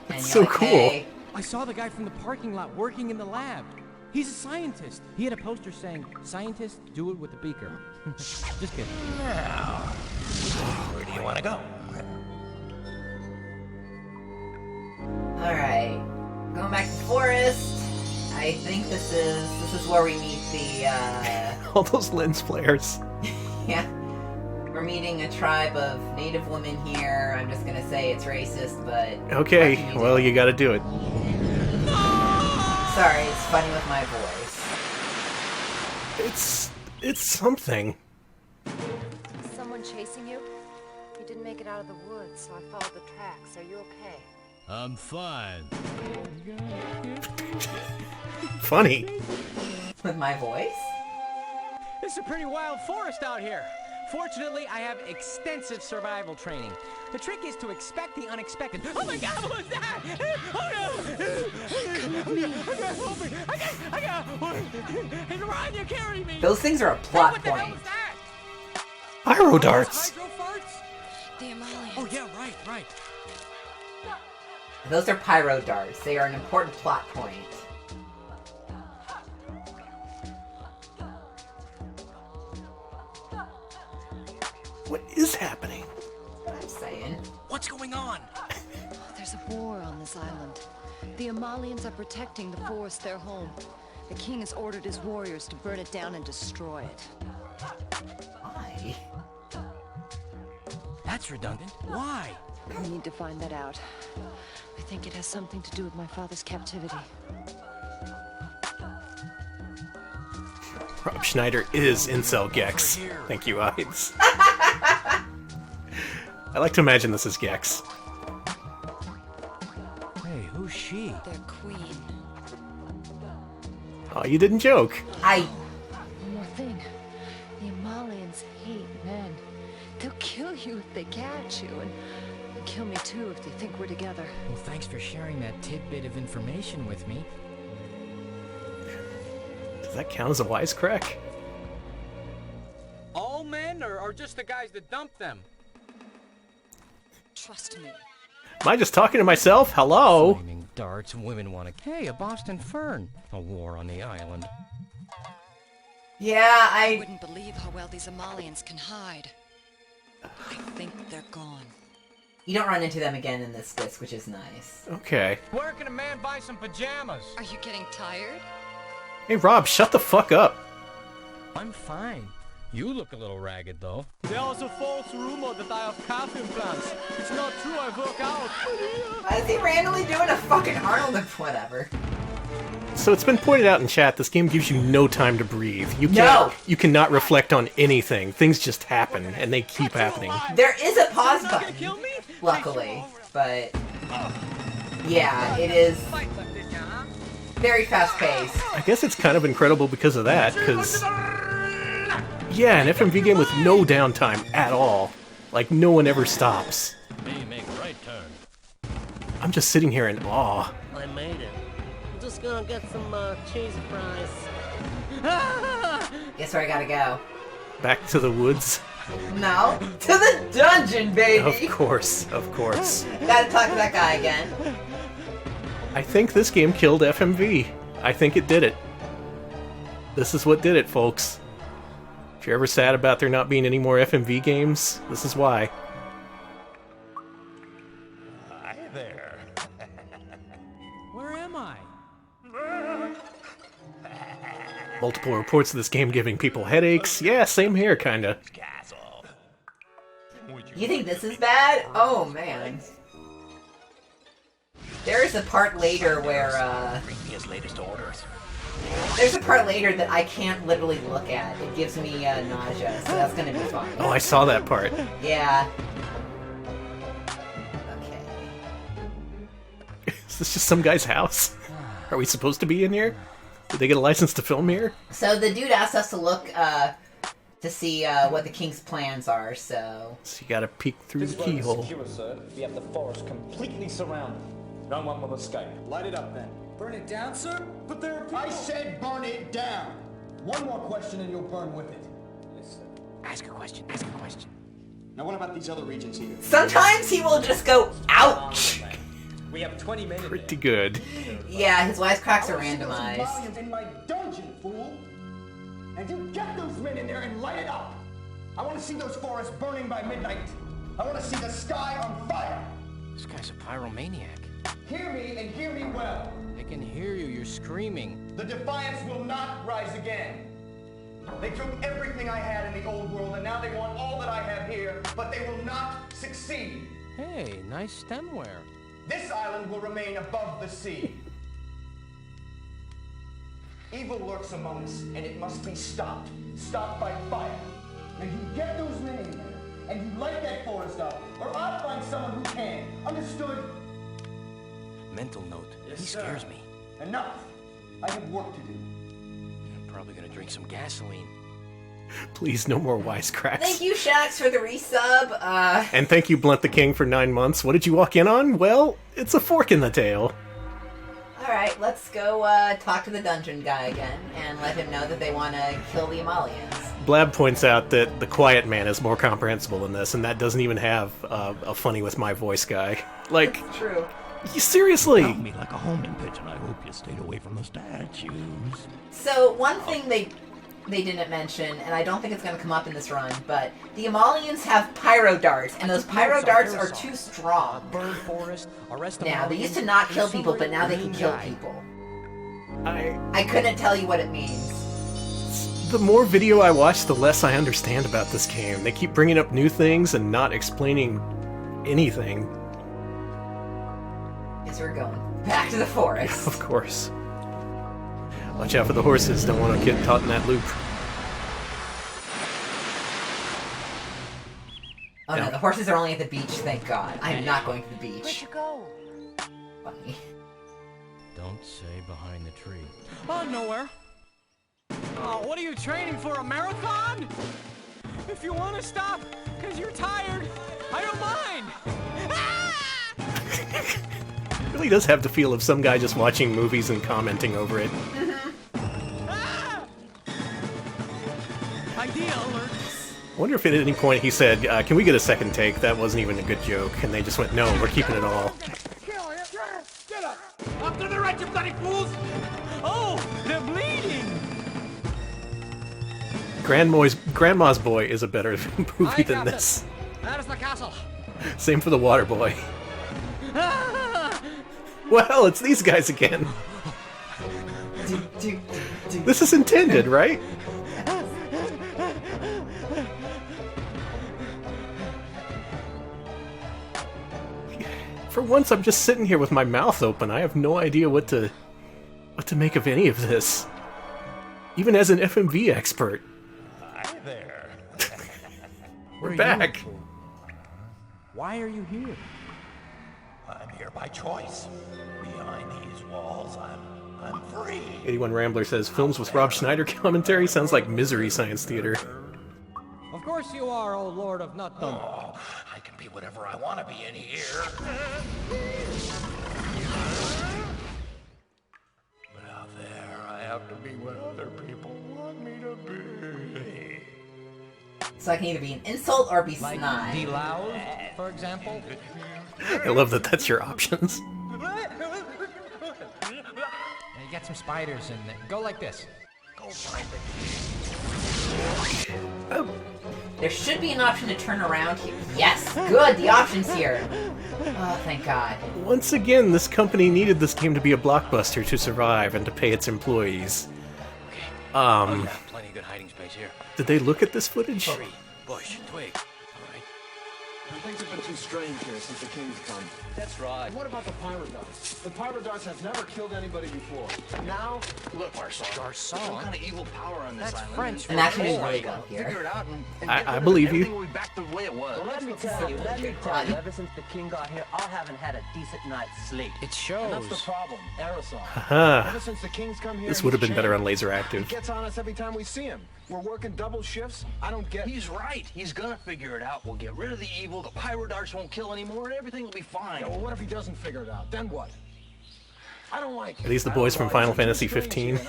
It's so cool. Hey. I saw the guy from the parking lot working in the lab. He's a scientist. He had a poster saying, "Scientists, do it with a beaker." Just kidding. Now, where do you want to go? Alright. Going back to the forest. I think this is where we meet the all those lens flares. Yeah. We're meeting a tribe of native women here. I'm just gonna say it's racist, but Okay, well you gotta do it. Sorry, it's funny with my voice. It's something. Is someone chasing you? You didn't make it out of the woods, so I followed the tracks. Are you okay? I'm fine. Funny. With my voice? It's a pretty wild forest out here. Fortunately, I have extensive survival training. The trick is to expect the unexpected. Oh my God, what was that? Oh no! I got Ron, you carry me. Those things are a plot what the hell point. was that? Pyro darts. Hydro farts? Damn aliens. Oh yeah, right. Those are pyro darts. They are an important plot point. What is happening? I'm saying. What's going on? There's a war on this island. The Amalians are protecting the forest, their home. The king has ordered his warriors to burn it down and destroy it. Why? That's redundant. Why? We need to find that out. I think it has something to do with my father's captivity. Rob Schneider is Incel Gex. Thank you, Ides. I like to imagine this is Gex. Hey, who's she? Their queen. Oh, you didn't joke. One more thing. The Amalians hate men. They'll kill you if they catch you, and kill me too if they think we're together. Well, thanks for sharing that tidbit of information with me. Does that count as a wisecrack? All men, or just the guys that dump them? Trust me. Am I just talking to myself? Hello? darts, women want to... Hey, a Boston Fern. A war on the island. Yeah, I wouldn't believe how well these Amalians can hide. I think they're gone. You don't run into them again in this disc, which is nice. Okay. Where can a man buy some pajamas? Are you getting tired? Hey, Rob, shut the fuck up. I'm fine. You look a little ragged, though. There was a false rumor that I have calf implants. It's not true, I work out. Why is he randomly doing a fucking Arnold of whatever? So it's been pointed out in chat, this game gives you no time to breathe. You cannot reflect on anything. Things just happen, and they keep happening. There is a pause button, luckily, but yeah, it is very fast-paced. I guess it's kind of incredible because of that, because... Yeah, an FMV game with no downtime at all. Like, no one ever stops. May make a right turn. I'm just sitting here in awe. I made it. I'm just gonna get some cheese fries. Guess where I gotta go? Back to the woods. No, to the dungeon, baby! Of course, of course. Gotta talk to that guy again. I think this game killed FMV. I think it did it. This is what did it, folks. If you're ever sad about there not being any more FMV games, this is why. Hi there. Where am I? Multiple reports of this game giving people headaches. Yeah, same here, kinda. You think this is bad? Oh, man. There's a part later where, His latest orders. there's a part later that I can't literally look at. It gives me nausea, so that's gonna be fun. Oh, I saw that part. Yeah. Is this just some guy's house? Are we supposed to be in here? Did they get a license to film here? So the dude asked us to look, to see what the king's plans are, so... So you gotta peek through the This road is keyhole. secure, sir. We have the forest completely surrounded. No one will escape. Light it up, then. Burn it down, sir? But there are people... I said burn it down. One more question and you'll burn with it. Listen. Ask a question, ask a question. Now what about these other regions here? Sometimes he will just go, ouch! We have 20 men in Pretty good. Yeah, his wisecracks are Those randomized. Malians in my dungeon, fool! And you get those men in there and light it up! I want to see those forests burning by midnight. I want to see the sky on fire! This guy's a pyromaniac. Hear me and hear me well. They can hear you, you're screaming. The Defiance will not rise again. They took everything I had in the old world and now they want all that I have here, but they will not succeed. Hey, nice stemware. This island will remain above the sea. Evil lurks among us, and it must be stopped. Stopped by fire. Now you get those men in there, and you light that forest up, or I'll find someone who can. Understood? Mental note. Yes, he sir. scares me. Enough. I have work to do. I'm probably gonna drink some gasoline. Please, no more wisecracks. Thank you, Shax, for the resub. And thank you, Blunt the King, for 9 months. What did you walk in on? Well, it's a fork in the tail. Alright, let's go talk to the dungeon guy again and let him know that they want to kill the Amalians. Blab points out that the Quiet Man is more comprehensible in this, and that doesn't even have a funny with my voice guy. Like, True. Seriously! Help me like a homing pigeon. I hope you stayed away from the statues. So, one thing they didn't mention, and I don't think it's going to come up in this run, but the Amalians have pyro darts, and those pyro darts are too strong. Bird forest, arrest Now, they used to not kill people, but now they can kill people. I couldn't tell you what it means. The more video I watch, the less I understand about this game. They keep bringing up new things and not explaining anything. Guess we're going back to the forest. Of course. Watch out for the horses, don't want to get caught in that loop. Oh no, the horses are only at the beach, thank God. I am not going to the beach. Where'd you go? Funny. Don't say behind the tree. Oh, nowhere. Oh, what are you training for, a marathon? If you want to stop, because you're tired, I don't mind. It really does have the feel of some guy just watching movies and commenting over it. Idea alert. I wonder if at any point he said, can we get a second take? That wasn't even a good joke. And they just went, no, we're keeping it all. Get up! To the right, you bloody fools! Oh, they're bleeding! Grandma's Boy is a better movie than this. That is the castle. Same for The Water Boy. Well, it's these guys again. This is intended, right? For once, I'm just sitting here with my mouth open. I have no idea what to make of any of this. Even as an FMV expert. Hi there. We're back. Why are you here? I'm here by choice. Behind these walls, I'm free. 81 Rambler says, films with Rob Schneider commentary sounds like Misery Science Theater. Of course you are, oh Lord of Nutdom. Oh, I can be whatever I want to be in here. But out there, I have to be what other people want me to be. So I can either be an insult or be Like snide. be loud, for example. I love that that's your options. And you get some spiders and go like this. Go find Oh. There should be an option to turn around here. Yes, good, the option's here. Oh, thank God. Once again, this company needed this game to be a blockbuster to survive and to pay its employees. Oh, yeah, plenty of good hiding space here. Did they look at this footage? Tree, bush, twig. All right. Things have been too strange here since the king's come. That's right. And what about the pirate darts? The pirate darts have never killed anybody before. Now, Look, Garcon. Garcon? Some kind of evil power on this That's island. French. And that should be Boy, really good here. figure it out and I get rid of believe it. you. Everything will be back the way it was. Well, let me tell you, ever since the king got here, I haven't had a decent night's sleep. It shows. and that's the problem. Aerosol. Haha. Ever since the king's come here, This would have he's been better on changed. Laser He Active. gets on us every time we see him. We're working double shifts. I don't get. He's right. He's gonna figure it out. We'll get rid of the evil. The pirate darts won't kill anymore, and everything will be fine. Yeah, well, what if he doesn't figure it out? Then what? I don't like it. Are these the boys from Final Fantasy 15?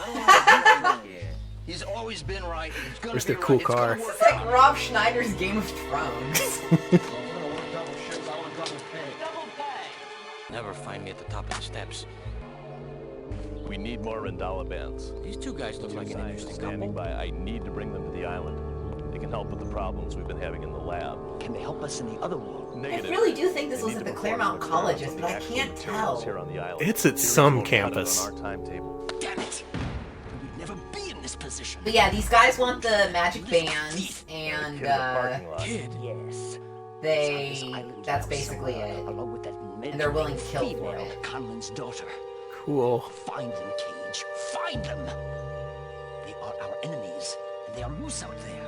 He's always been right. He's gonna Where's be their cool right. It's gonna car? work It's like out. Rob Schneider's Game of Thrones. Never find me at the top of the steps. We need more Rendala bands. These two guys look like an interesting Standing couple. by, I need to bring them to the island. They can help with the problems we've been having in the lab. Can they help us in the other world? I Negative. really do think this They was need at to the perform Claremont some Colleges, experiments but I on the can't actual materials tell. here on the island. It's at Theories some won't cut it on campus. our timetable. Damn it! We'd never be in this position. But yeah, these guys want the magic bands, and Kid in the parking lot. Kid. Yes. that's basically it. Along with that And they're willing to kill for female, it. Conlon's daughter. Cool. Find them, Cage. Find them. They are our enemies, and they are loose out there.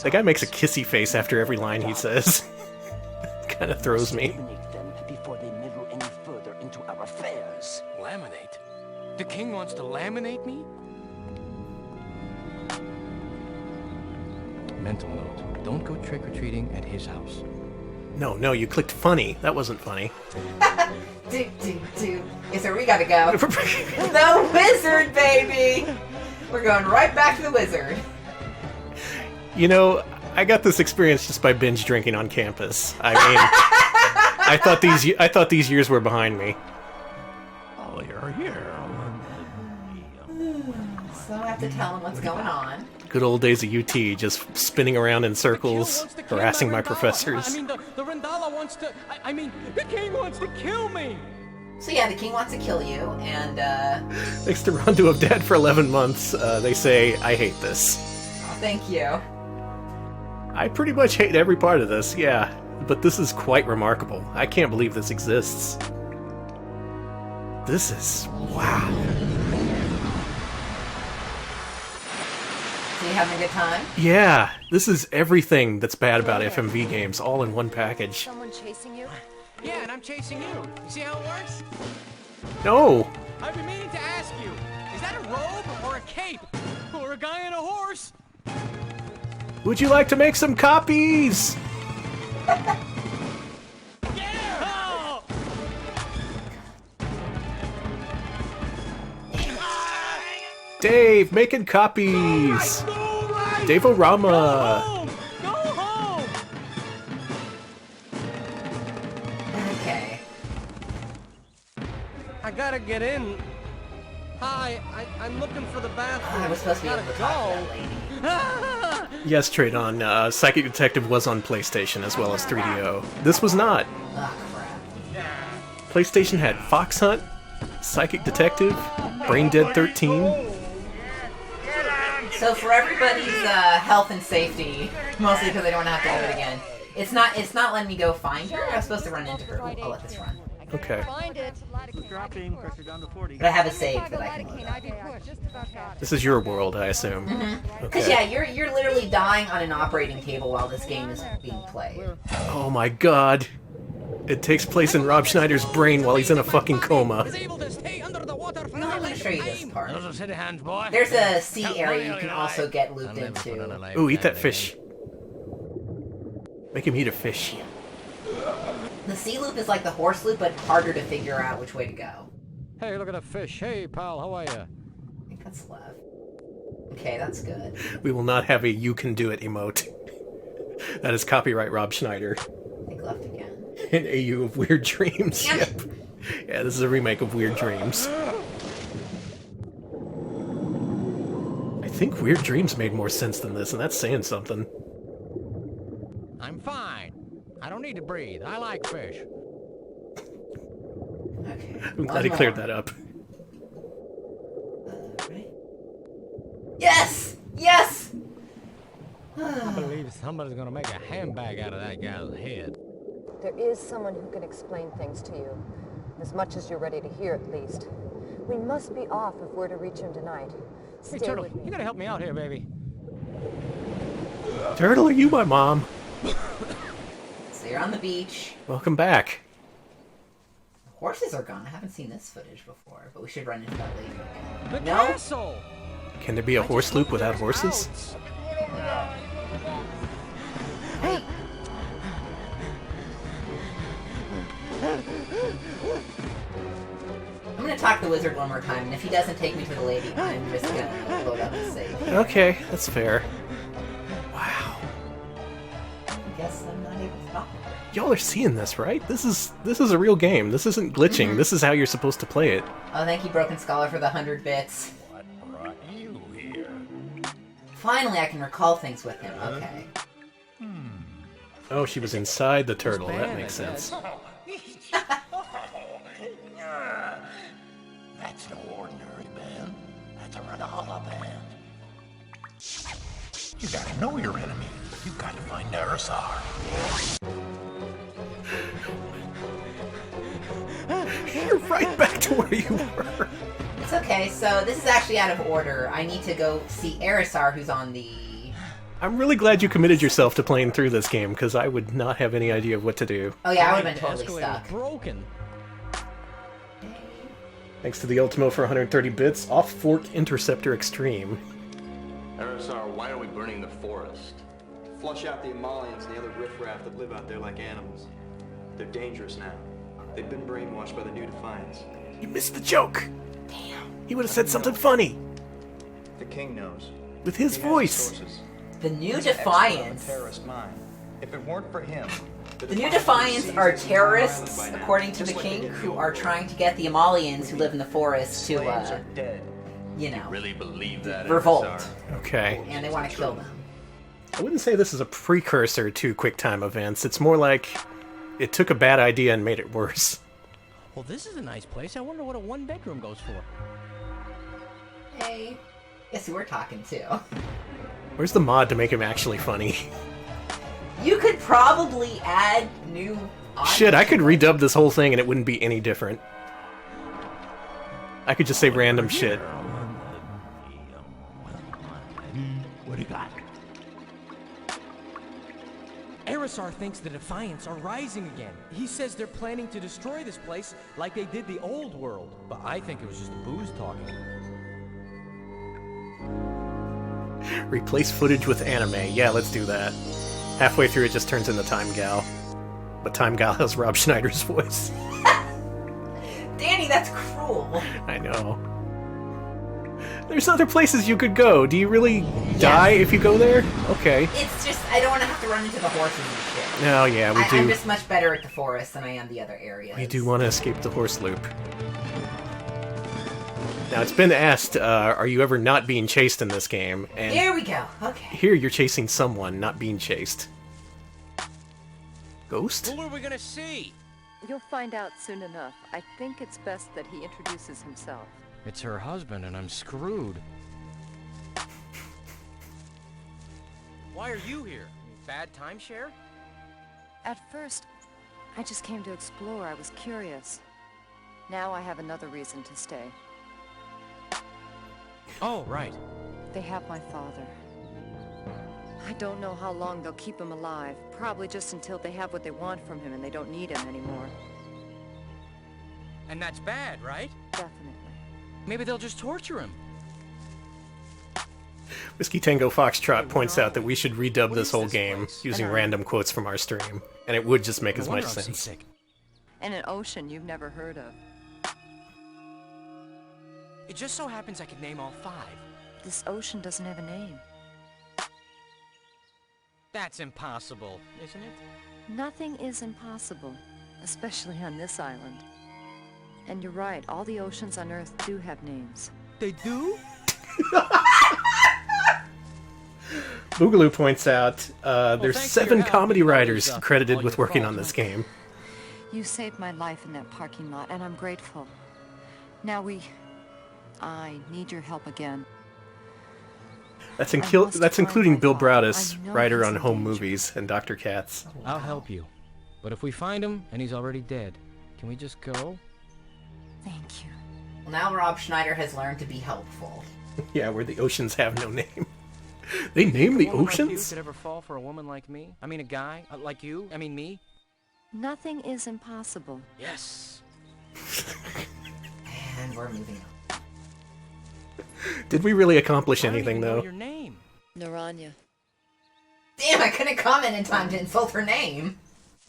That guy makes a kissy face after every line he says. Kind of throws me. Eliminate them before they meddle any further into our affairs. Laminate? The king wants to laminate me? Mental note. Don't go trick-or-treating at his house. No, you clicked funny. That wasn't funny. Do. Yes, sir, we gotta go. The wizard, baby! We're going right back to the wizard. You know, I got this experience just by binge drinking on campus. I mean, I thought these years were behind me. Oh, you're here. So I have to tell him what's going on. Good old days of UT, just spinning around in circles, harassing my professors. I mean, the Rendala wants to... I mean, the king wants to kill me! So yeah, the king wants to kill you, and Thanks to Rondo of Dad for 11 months, they say, I hate this. thank you. I pretty much hate every part of this, yeah. But this is quite remarkable. I can't believe this exists. This is... wow. So you having a good time? Yeah, this is everything that's bad about FMV games, all in one package. Someone chasing you? Yeah, and I'm chasing you. You see how it works? No! I've been meaning to ask you, is that a robe or a cape? Or a guy on a horse? Would you like to make some copies? Oh! Dave, making copies! Dave-O-Rama! Go home! Okay. I gotta get in. Hi, I'm looking for the bathroom. I was supposed to be able to talk to that lady. Yes, Tradon, Psychic Detective was on PlayStation as well as 3DO. This was not. Oh, crap. PlayStation had Fox Hunt, Psychic Detective, Brain Dead 13. So for everybody's health and safety, mostly because I don't want to have to do it again, it's not letting me go find her. I was supposed to run into her. I'll let this run. Okay. But I have a save that I can load up. This is your world, I assume. Because yeah, you're literally dying on an operating table while this game is being played. Oh my god. It takes place in Rob Schneider's brain while he's in a fucking coma. No, I'm going to show you this part. There's a sea area you can also get looped into. Ooh, eat that fish. Make him eat a fish. The sea loop is like the horse loop, but harder to figure out which way to go. Hey, look at a fish. Hey, pal, how are you? I think that's left. Okay, that's good. We will not have a "you can do it" emote. That is copyright Rob Schneider. I think left again. An AU of Weird Dreams. Yep. Yeah, this is a remake of Weird Dreams. I think Weird Dreams made more sense than this, and that's saying something. I'm fine. I don't need to breathe. I like fish. Okay. I'm glad he cleared that up. Ready? Yes! Yes! I believe somebody's gonna make a handbag out of that guy's head. There is someone who can explain things to you. As much as you're ready to hear, at least. We must be off if we're to reach him tonight. Hey, Stay Turtle, with me. you gotta help me out here, baby. Turtle, are you my mom? So you're on the beach. Welcome back. The horses are gone. I haven't seen this footage before, but we should run into that later. The No? castle! Can there be a horse loop without horses? Hey. I'm gonna talk to the wizard one more time, and if he doesn't take me to the lady, I'm just gonna load up and save. Okay, that's fair. Wow. I guess I'm not able to talk. Y'all are seeing this, right? This is a real game. This isn't glitching. This is how you're supposed to play it. Oh, thank you, Broken Scholar, for the 100 bits. What brought you here? Finally, I can recall things with him. Okay. Oh, she was inside the turtle. That makes sense. That's no ordinary band. That's a Renala band. You gotta know your enemy. You gotta find Erisar. You're right back to where you were. It's okay, so this is actually out of order. I need to go see Erisar, who's on the... I'm really glad you committed yourself to playing through this game, because I would not have any idea of what to do. Oh yeah, I would have been totally stuck. Broken. Thanks to the Ultimo for 130 bits, Off-Fork Interceptor Extreme. Erisar, why are we burning the forest? Flush out the Amalians and the other riffraff that live out there like animals. They're dangerous now. They've been brainwashed by the new Defiance. You missed the joke! Damn. He would have said something funny! The king knows. With his voice! The new He's an expert Defiance. on the terrorist mind. If it weren't for him... The new Defiance are terrorists, according to the king, who are trying to get the Amalians who live in the forest to, you know, Really believe that, revolt. Erisar? Okay. And they want to kill them. I wouldn't say this is a precursor to QuickTime events. It's more like it took a bad idea and made it worse. Well, this is a nice place. I wonder what a one-bedroom goes for. Hey. Guess who we're talking to? Where's the mod to make him actually funny? You could probably add new audio. Shit, I could redub this whole thing and it wouldn't be any different. I could just say random shit. What do you got? Erisar thinks the Defiants are rising again. He says they're planning to destroy this place like they did the old world. But I think it was just booze talking. Replace footage with anime. Yeah, let's do that. Halfway through it just turns into Time Gal. But Time Gal has Rob Schneider's voice. Danny, that's cruel. I know. There's other places you could go. Do you really die if you go there? Okay. It's just, I don't want to have to run into the horses and shit. No, yeah, we do. I'm just much better at the forest than I am the other areas. We do want to escape the horse loop. Now, it's been asked, are you ever not being chased in this game? And here we go. Okay. here you're chasing someone, not being chased. Ghost? Who are we gonna see? You'll find out soon enough. I think it's best that he introduces himself. It's her husband, and I'm screwed. Why are you here? Bad timeshare? At first, I just came to explore. I was curious. Now I have another reason to stay. Oh, right. They have my father. I don't know how long they'll keep him alive. Probably just until they have what they want from him and they don't need him anymore. And that's bad, right? Definitely. Maybe they'll just torture him. Whiskey Tango Foxtrot points out that we should redub this whole game using random quotes from our stream, and it would just make as much sense. And an ocean you've never heard of. It just so happens I could name all 5. This ocean doesn't have a name. That's impossible, isn't it? Nothing is impossible, especially on this island. And you're right, all the oceans on Earth do have names. They do? Boogaloo points out there's 7 comedy writers credited with working on this game. You saved my life in that parking lot, and I'm grateful. Now I need your help again. That's including Bill Browdis, writer on Home Movies, and Dr. Katz. I'll help you. But if we find him and he's already dead, can we just go? Thank you. Well, now Rob Schneider has learned to be helpful. Yeah, where the oceans have no name. They name the A woman like you oceans? could ever fall for a woman like me? I mean, a guy like you? I mean, me? Nothing is impossible. Yes. And we're moving on. Did we really accomplish anything, though? Your name. Naranya. Damn, I couldn't comment in time to insult her name.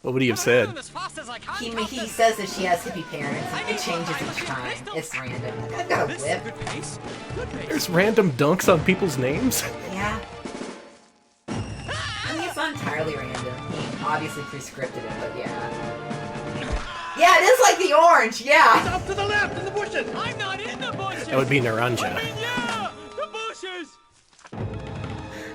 What would he have said? He says that she has hippie parents. It changes each time. It's random. I've got a whip. There's random dunks on people's names? Yeah. I mean, it's not entirely random. He obviously pre-scripted it, but yeah. Yeah, it is like the orange, yeah! Off to the left in the bushes! I'm not in the bushes! That would be Naranja. Yeah! The bushes!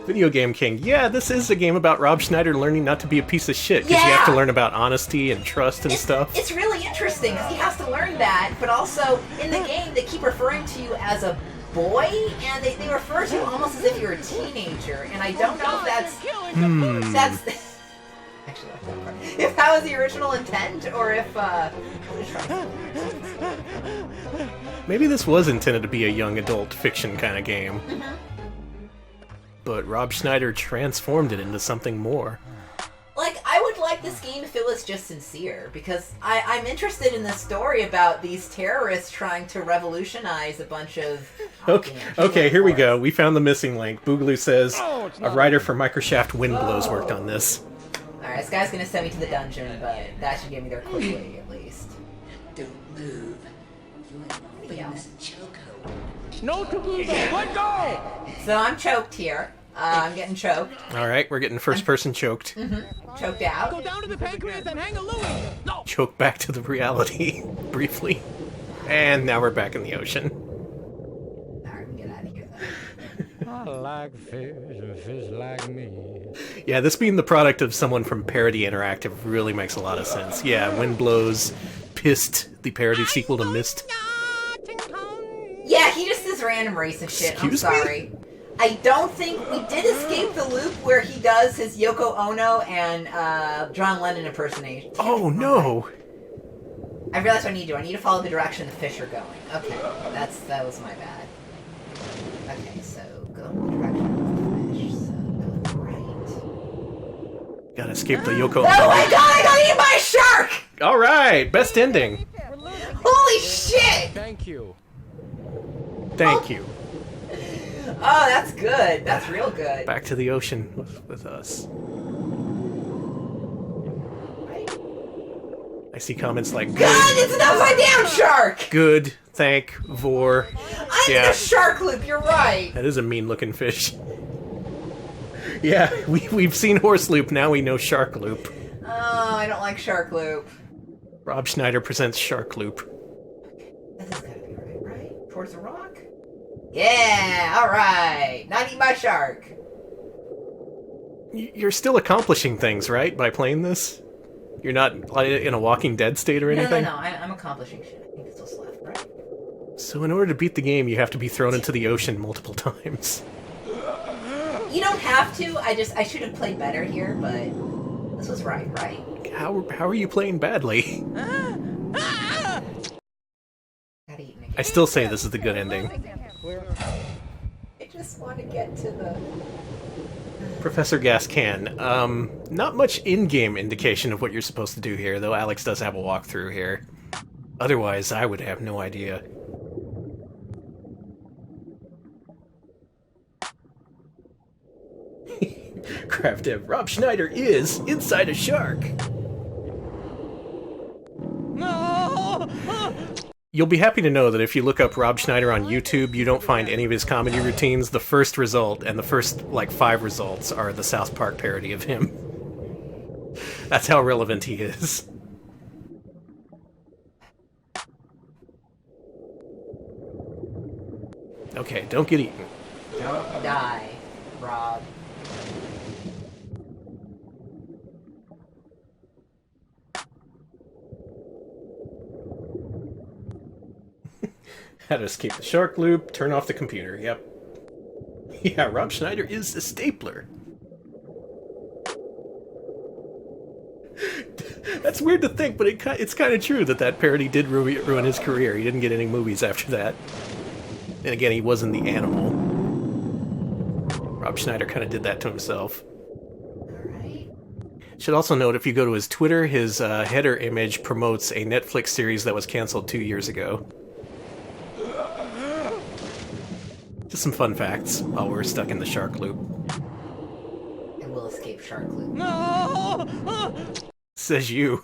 Video Game King. Yeah, this is a game about Rob Schneider learning not to be a piece of shit, because you have to learn about honesty and trust and stuff. It's really interesting, because he has to learn that, but also, in the game, they keep referring to you as a boy, and they refer to you almost as if you're a teenager, and I don't know if that's... Actually, I like that part. If that was the original intent, or if, Maybe this was intended to be a young adult fiction kind of game. But Rob Schneider transformed it into something more. Like, I would like this game if it was just sincere, because I'm interested in the story about these terrorists trying to revolutionize a bunch of... Okay, here we go. We found the missing link. Boogaloo says a writer for Microshaft Windblows worked on this. Alright, this guy's gonna send me to the dungeon, but that should get me there quickly, at least. Don't move. You ain't famous chokehold. No to move! Let go! So I'm choked here. I'm getting choked. Alright, we're getting first person choked. Choked out. Go down to the pancreas and hang a Louie! No! Choke back to the reality, briefly. And now we're back in the ocean. Alright, we can get out of here then. I like fish and fish like me. Yeah, this being the product of someone from Parody Interactive really makes a lot of sense. Yeah, Wind Blows, Pissed, the parody sequel to Mist. Yeah, he just does random racist shit. Excuse I'm sorry. I don't think we did escape the loop where he does his Yoko Ono and John Lennon impersonation. Oh no! I realized I need to. I need to follow the direction the fish are going. Okay, that was my bad. Okay, so go in the direction of the fish. So go right. Gotta escape the Yoko Oh Ono. my god! I got eaten by a shark! All right, best ending. Holy shit! Thank you. Thank you. Oh, that's good. That's real good. Back to the ocean with us. I see comments like, God, it's an upside down shark! good, thank, vor. I'm in a shark loop, you're right. That is a mean looking fish. Yeah, we've seen horse loop, now we know shark loop. Oh, I don't like shark loop. Rob Schneider presents Shark Loop. This is gotta be right, right? Towards the rock? Yeah, alright! Not eat my shark! You're still accomplishing things, right, by playing this? You're not like, in a Walking Dead state or anything? No, I'm accomplishing shit. I think it's what's left, right? So in order to beat the game, you have to be thrown into the ocean multiple times. You don't have to, I should have played better here, but this was right? How are you playing badly? I still say this is the good ending. I just want to get to the... Professor Gascan, not much in-game indication of what you're supposed to do here, though Alex does have a walkthrough here. Otherwise, I would have no idea. Craft Dev Rob Schneider is inside a shark! No! You'll be happy to know that if you look up Rob Schneider on YouTube, you don't find any of his comedy routines. The first result, and the first, 5 results, are the South Park parody of him. That's how relevant he is. Okay, don't get eaten. Don't die, Rob. How to escape the shark loop, turn off the computer, yep. Yeah, Rob Schneider is a stapler. That's weird to think, but it's kind of true that parody did ruin his career. He didn't get any movies after that. And again, he wasn't the animal. Rob Schneider kind of did that to himself. Alright. Should also note, if you go to his Twitter, his header image promotes a Netflix series that was canceled 2 years ago. Just some fun facts while we're stuck in the shark loop. And we'll escape shark loop. No! Says you.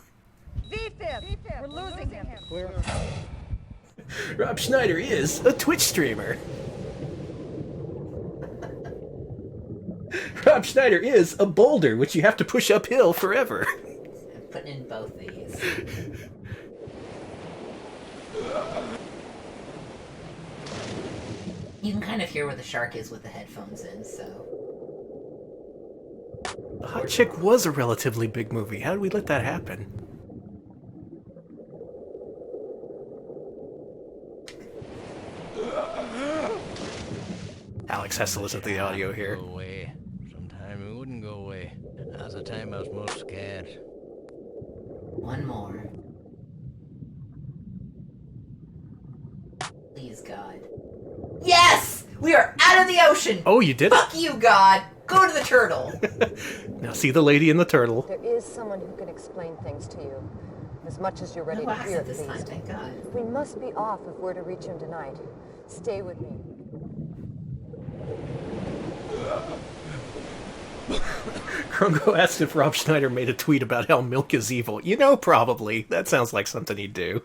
We're losing him. Rob Schneider is a Twitch streamer. Rob Schneider is a boulder, which you have to push uphill forever. I'm putting in both these. You can kind of hear where the shark is with the headphones in, so... The Hot Chick was a relatively big movie. How did we let that happen? Alex has to listen to the audio here. Go away. Sometime it wouldn't go away. Now's the time I was most scared. One more. Please, God. Yes! We are out of the ocean! Oh, you did it? Fuck you, God! Go to the turtle! Now see the lady and the turtle. There is someone who can explain things to you. As much as you're ready No to hear, accent this time, thank God. We must be off if we're to reach him tonight. Stay with me. Krongo asked if Rob Schneider made a tweet about how milk is evil. You know, probably. That sounds like something he'd do.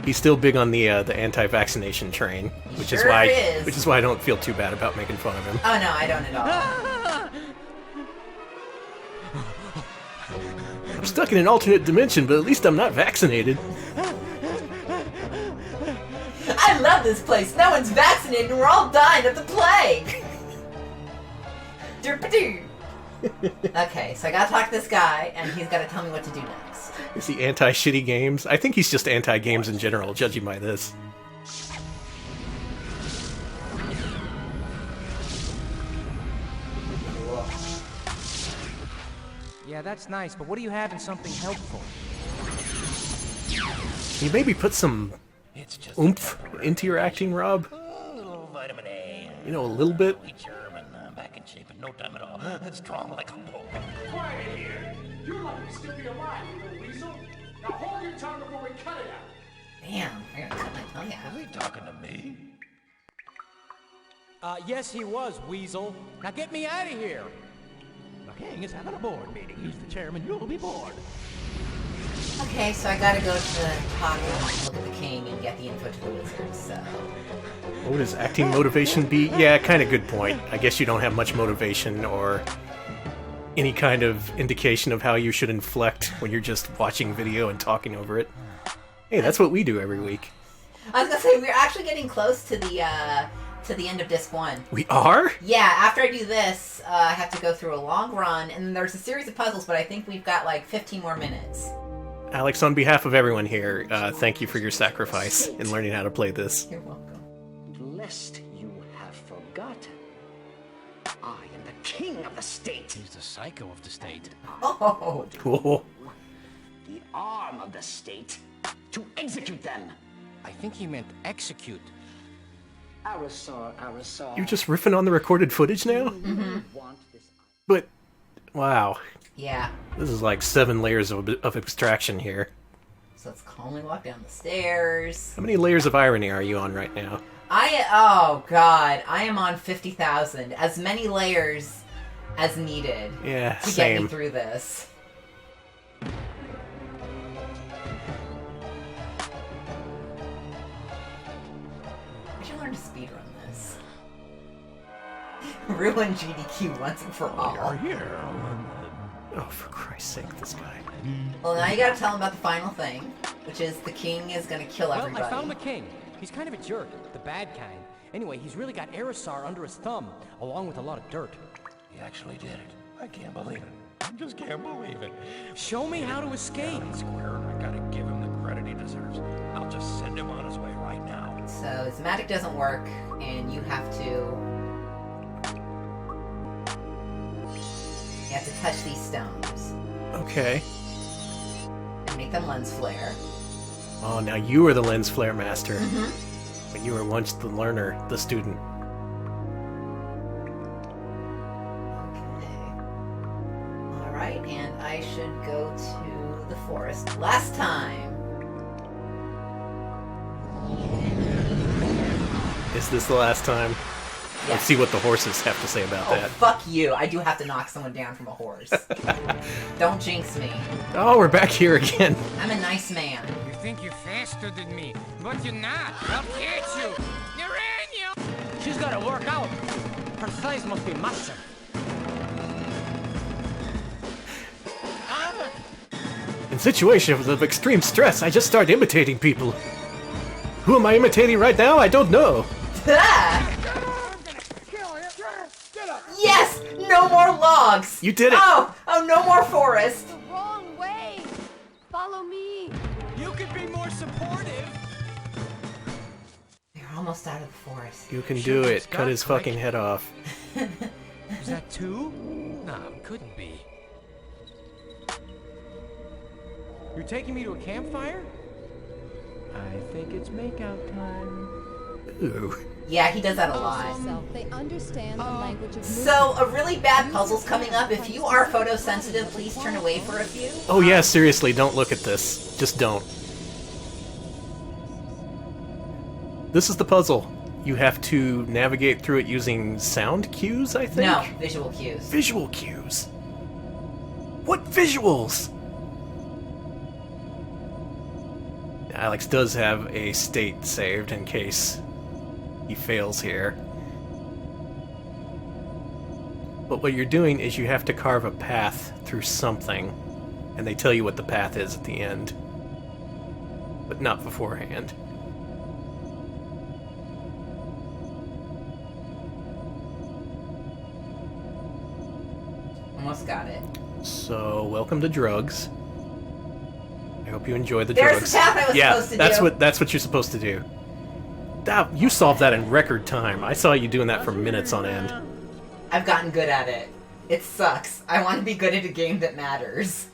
He's still big on the anti-vaccination train, which is why I don't feel too bad about making fun of him. Oh no, I don't at all. I'm stuck in an alternate dimension, but at least I'm not vaccinated. I love this place. No one's vaccinated and we're all dying of the plague. Okay, so I gotta talk to this guy, and he's gotta tell me what to do next. Is he anti-shitty games? I think he's just anti-games in general, judging by this. Yeah, that's nice, but what do you have in something helpful? Can you maybe put some oomph into your acting, Rob? A little vitamin A. You know, a little bit? German, back in shape in no time at all. Strong like a bull. Quiet here! You're lucky to still be alive, you little weasel! Now hold your tongue before we cut it out! Damn, I'm gonna cut my tongue out. Is he talking to me? Yes, he was, Weasel. Now get me out of here! The king is having a board meeting. He's the chairman. You'll be bored. Okay, so I gotta go to the top and look at the king and get the info to the wizard, so... What would his acting motivation be? Yeah, kind of good point. I guess you don't have much motivation or any kind of indication of how you should inflect when you're just watching video and talking over it. Hey, that's what we do every week. I was gonna say, we're actually getting close to the end of disc 1. We are? Yeah, after I do this, I have to go through a long run, and then there's a series of puzzles, but I think we've got like 15 more minutes. Alex, on behalf of everyone here, thank you for your sacrifice in learning how to play this. You're welcome. Lest you have forgotten, I am the king of the state. He's the psycho of the state. Oh, cool. The arm of the state to execute them. I think he meant execute. Arasar. You're just riffing on the recorded footage now? Mm-hmm. But, wow. Yeah. This is like 7 layers of abstraction here. So let's calmly walk down the stairs. How many layers of irony are you on right now? Oh god, I am on 50,000. As many layers as needed Yeah, to same. get me through this. I should learn to speedrun this. Ruin GDQ once and for all. Oh, for Christ's sake, this guy. Well, now you gotta tell him about the final thing, which is the king is gonna kill everybody. Well, I found the king. He's kind of a jerk, the bad kind. Anyway, he's really got Aerosar under his thumb, along with a lot of dirt. He actually did it. I can't believe it. I just can't believe it. Show me how to escape. Square, I gotta give him the credit he deserves. I'll just send him on his way right now. So his magic doesn't work, and you have to touch these stones. Okay. And make them lens flare. Oh, now you are the lens flare master. Mm-hmm. But you were once the learner, the student. Alright, and I should go to the forest. Last time. Is this the last time? Yeah. Let's see what the horses have to say about that. Fuck you. I do have to knock someone down from a horse. Don't jinx me. Oh, we're back here again. I'm a nice man. You think you're faster than me, but you're not. I'll get you. Uranium! She's gotta work out. Her size must be massive. In situations of extreme stress, I just start imitating people. Who am I imitating right now? I don't know. Yes! No more logs! You did it! Oh, no more forest! The wrong way! Follow me! You could be more supportive! They're almost out of the forest. You can do it. Cut his fucking head off. Is that 2? Nah, couldn't be. You're taking me to a campfire? I think it's makeout time. Ooh. Yeah, he does that a lot. They understand the language of So, a really bad puzzle's coming up. If you are photosensitive, please turn away for a few. Oh yeah, seriously, don't look at this. Just don't. This is the puzzle. You have to navigate through it using sound cues, I think? No, visual cues. Visual cues. What visuals? Alex does have a state saved in case he fails here. But what you're doing is you have to carve a path through something, and they tell you what the path is at the end. But not beforehand. Almost got it. So, welcome to drugs. I hope you enjoy the There's drugs. the path I was supposed to do. That's what you're supposed to do. You solved that in record time. I saw you doing that for minutes on end. I've gotten good at it. It sucks. I want to be good at a game that matters.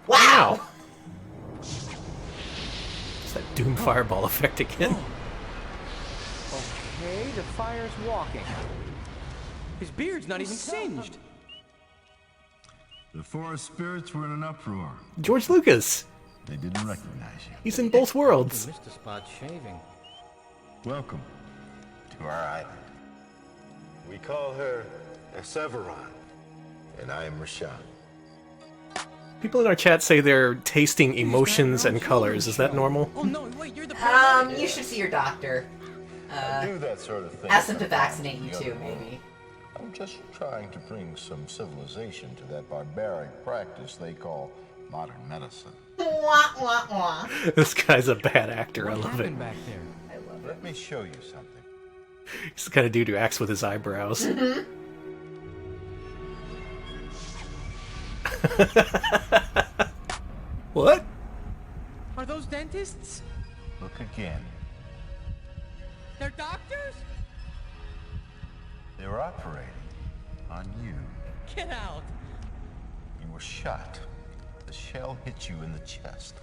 Wow! It's that Doom Fireball effect again. Okay, the fire's walking. His beard's not even singed. The forest spirits were in an uproar. George Lucas. They didn't recognize you. He's in both worlds. You missed a spot shaving. Welcome to our island. We call her Severon, and I am Rashawn. People in our chat say they're tasting emotions and colors. Is that normal? Oh no, wait, you're the You should see your doctor. I do that sort of thing. Ask him to vaccinate you too, maybe. I'm just trying to bring some civilization to that barbaric practice they call modern medicine. Wah, wah, wah. This guy's a bad actor. I love it. Back there? I love it. Let me show you something. He's the kind of dude who acts with his eyebrows. Mm-hmm. What? Are those dentists? Look again. They're doctors? They were operating on you. Get out. You were shot. The shell hit you in the chest,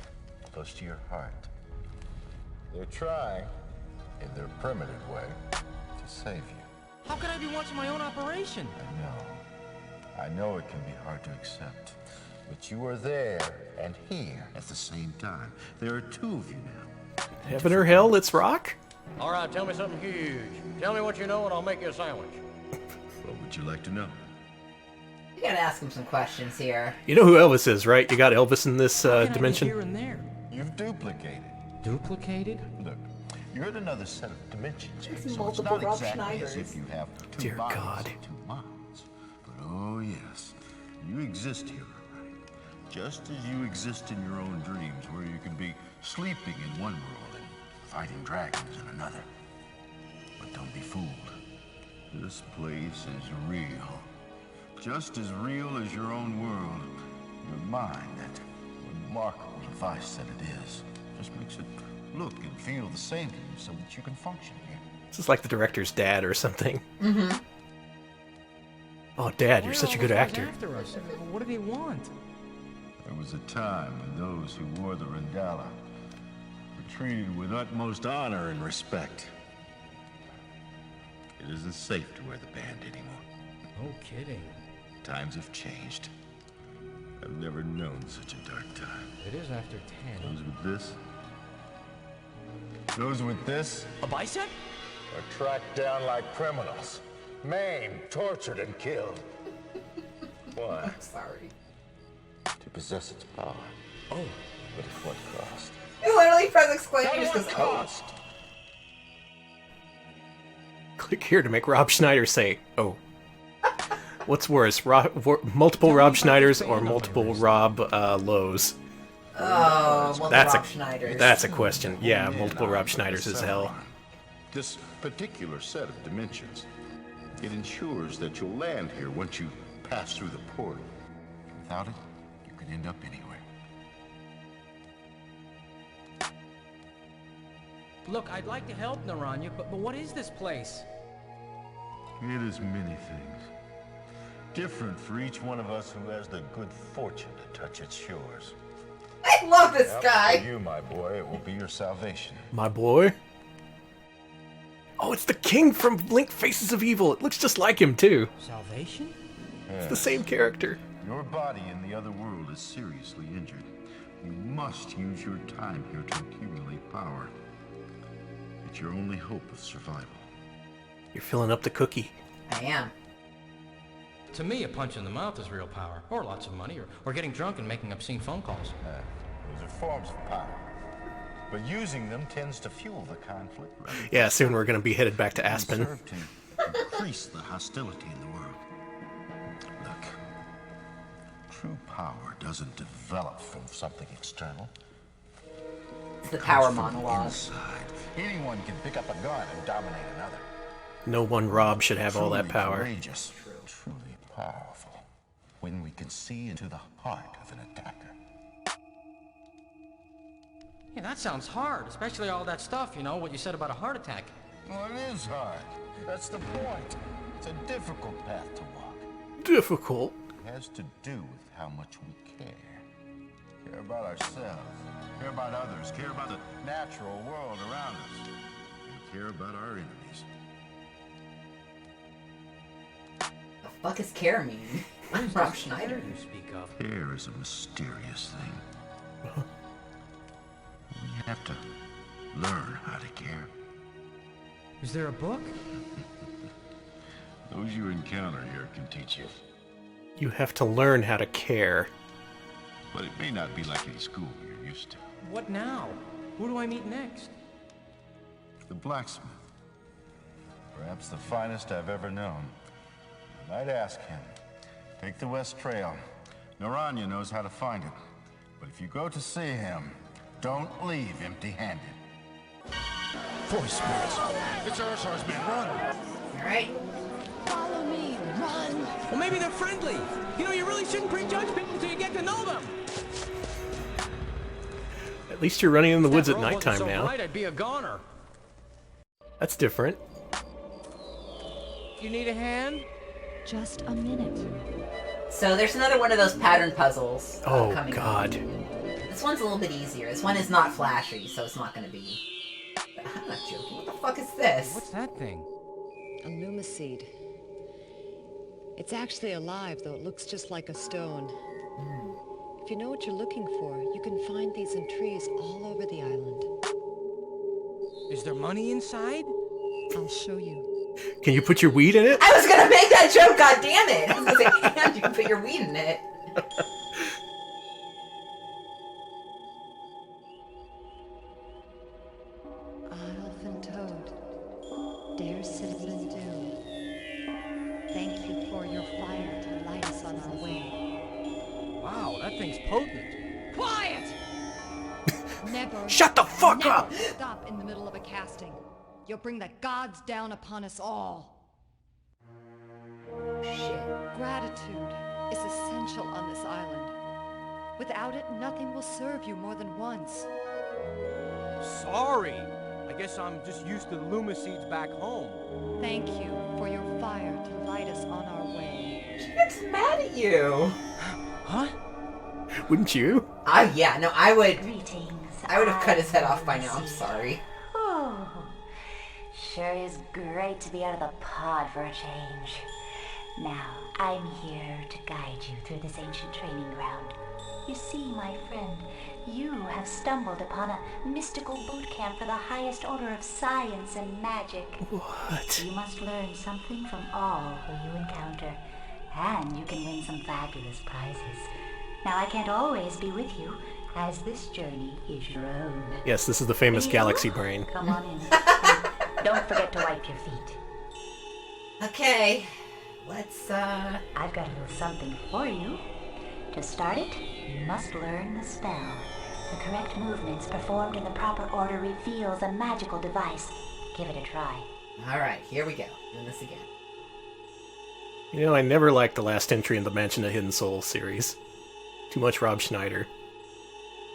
close to your heart. They're trying, in their primitive way, to save you. How could I be watching my own operation? I know it can be hard to accept, but you are there and here at the same time. There are two of you now. Heaven or hell, let's rock? All right, tell me something huge. Tell me what you know and I'll make you a sandwich. What would you like to know? You gotta ask him some questions here. You know who Elvis is, right? You got Elvis in this dimension? Here and there. You've duplicated. Duplicated? Look, you're in another set of dimensions. There's So it's multiple not Rob exactly as Schneiders. if you have two Dear bodies God. and 2 minds. But oh yes, you exist here, all right? Just as you exist in your own dreams, where you can be sleeping in one world and fighting dragons in another. But don't be fooled. This place is real. Just as real as your own world. Your mind, that remarkable device that it is, just makes it look and feel the same to you so that you can function here. This is like the director's dad or something. Mm-hmm. Oh, Dad, you're Why such a are good all those actor. guys after us? What do they want? There was a time when those who wore the Rendala were treated with utmost honor and respect. It isn't safe to wear the band anymore. No kidding. Times have changed. I've never known such a dark time. It is after 10. Those with this? Those with this? A bicep? Are tracked down like criminals. Maimed, tortured, and killed. Why? I'm sorry. To possess its power. Oh. But at what cost? You literally press exclaim and just goes, oh. Click here to make Rob Schneider say, oh. What's worse, multiple Rob Schneiders or multiple Rob Lowe's? Oh, well, that's Rob Schneiders. That's a question. Yeah, multiple Rob Schneiders is hell. This particular set of dimensions, it ensures that you'll land here once you pass through the portal. Without it, you could end up anywhere. Look, I'd like to help Naranya, but what is this place? It is many things. Different for each one of us who has the good fortune to touch its shores. I love this guy. For you, my boy, it will be your salvation. My boy? Oh, it's the king from Link Faces of Evil. It looks just like him, too. Salvation? It's the same character. Your body in the other world is seriously injured. You must use your time here to accumulate power. It's your only hope of survival. You're filling up the cookie. I am. To me, a punch in the mouth is real power. Or lots of money, or getting drunk and making obscene phone calls. Those are forms of power. But using them tends to fuel the conflict. Yeah, soon we're going to be headed back to Aspen. Serve to increase the hostility in the world. Look, true power doesn't develop from something external. It's the power It comes from monologue. inside. Anyone can pick up a gun and dominate another. No one Rob should have all that Truly power. Courageous, truly powerful. When we can see into the heart of an attacker. Yeah, that sounds hard, especially all that stuff, you know, what you said about a heart attack. Well, it is hard. That's the point. It's a difficult path to walk. Difficult. It has to do with how much we care. Care about ourselves, care about others, care about the natural world around us, and care about our enemies. The fuck is care mean? I'm Rob Schneider. You speak of. Care is a mysterious thing. We have to learn how to care. Is there a book? Those you encounter here can teach you. You have to learn how to care. But it may not be like any school you're used to. What now? Who do I meet next? The blacksmith. Perhaps the finest I've ever known. And I'd ask him. Take the West Trail. Naranya knows how to find it. But if you go to see him, don't leave empty-handed. Voice spirits. It's our man. Run. All right. Follow me. Run. Well, maybe they're friendly. You know, you really shouldn't prejudge people until you get to know them. At least you're running in the woods at If that road nighttime wasn't so now. bright, I'd be a goner. That's different. You need a hand? Just a minute. So there's another one of those pattern puzzles. Oh, coming God. up. This one's a little bit easier. This one is not flashy, so it's not going to be... I'm not joking. What the fuck is this? What's that thing? A lumiseed. It's actually alive, though it looks just like a stone. If you know what you're looking for, you can find these in trees all over the island. Is there money inside? I'll show you. Can you put your weed in it? I was gonna make that joke, god damn it! I was gonna say, and you can put your weed in it. Elfin Toad, dare Cinnamon Dew, thank you for your fire to light us on our way. Wow, that thing's potent. Quiet! Never. Shut the fuck never up! Stop in the middle of a casting. You'll bring the gods down upon us all. Shit. Gratitude is essential on this island. Without it, nothing will serve you more than once. Sorry. I guess I'm just used to the lumiseeds back home. Thank you for your fire to light us on our way. She gets mad at you. Huh? Wouldn't you? Yeah, no, I would... Greetings. I would have cut his head off by now, I'm sorry. Oh, sure is great to be out of the pod for a change. Now, I'm here to guide you through this ancient training ground. You see, my friend, you have stumbled upon a mystical boot camp for the highest order of science and magic. What? You must learn something from all who you encounter, and you can win some fabulous prizes. Now, I can't always be with you, as this journey is your own. Yes, this is the famous Galaxy Brain. Come on in. And don't forget to wipe your feet. Okay, let's, I've got a little something for you. To start it, you must learn the spell. The correct movements performed in the proper order reveals a magical device. Give it a try. Alright, here we go. Doing this again. You know, I never liked the last entry in the Mansion of Hidden Souls series. Too much Rob Schneider.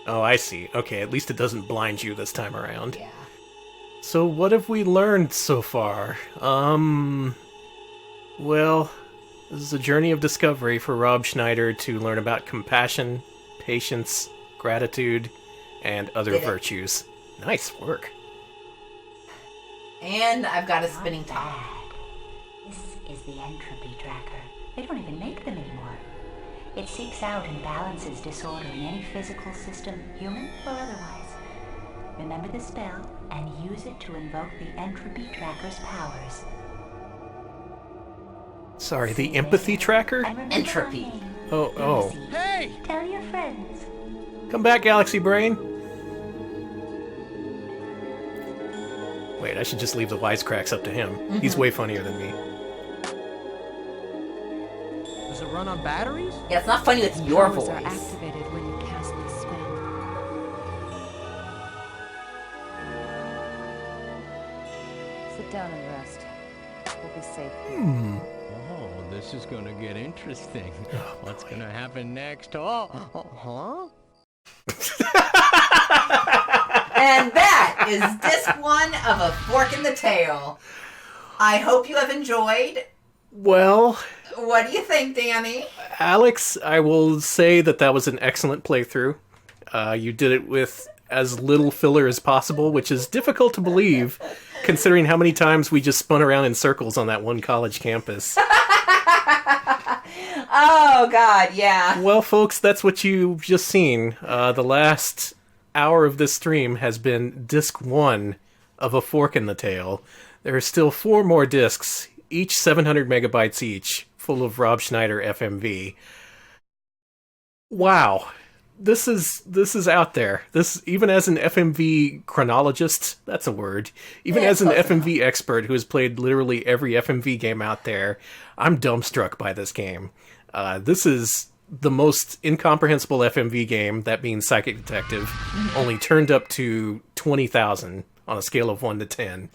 Oh, I see. Okay, at least it doesn't blind you this time around. Yeah. So what have we learned so far? Well, this is a journey of discovery for Rob Schneider to learn about compassion, patience, gratitude, and other virtues. Nice work. And I've got a spinning top. This is the entropy tracker. They don't even make them anymore. It seeks out and balances disorder in any physical system, human or otherwise. Remember the spell and use it to invoke the entropy tracker's powers. Sorry, the empathy tracker? Entropy. Oh. Hey! Tell your friends. Come back, Galaxy Brain. Wait, I should just leave the wisecracks up to him. He's way funnier than me. Does it run on batteries? Yeah, it's not funny with your Powers voice. are activated when you cast the spell. Sit down and rest. We'll be safe here. Oh, this is gonna get interesting. What's gonna happen next? Oh, huh? And that is disc 1 of A Fork in the Tail. I hope you have enjoyed. Well, What do you think, Danny? Alex, I will say that was an excellent playthrough. You did it with as little filler as possible, which is difficult to believe, considering how many times we just spun around in circles on that one college campus. Oh, God, yeah. Well, folks, that's what you've just seen. The last hour of this stream has been disc 1 of A Fork in the Tail. There are still 4 more discs, each 700 megabytes each, full of Rob Schneider FMV. Wow. This is out there. This, even as an FMV chronologist, that's a word. Even as an FMV expert who has played literally every FMV game out there, I'm dumbstruck by this game. This is the most incomprehensible FMV game, that being Psychic Detective, only turned up to 20,000 on a scale of 1 to 10.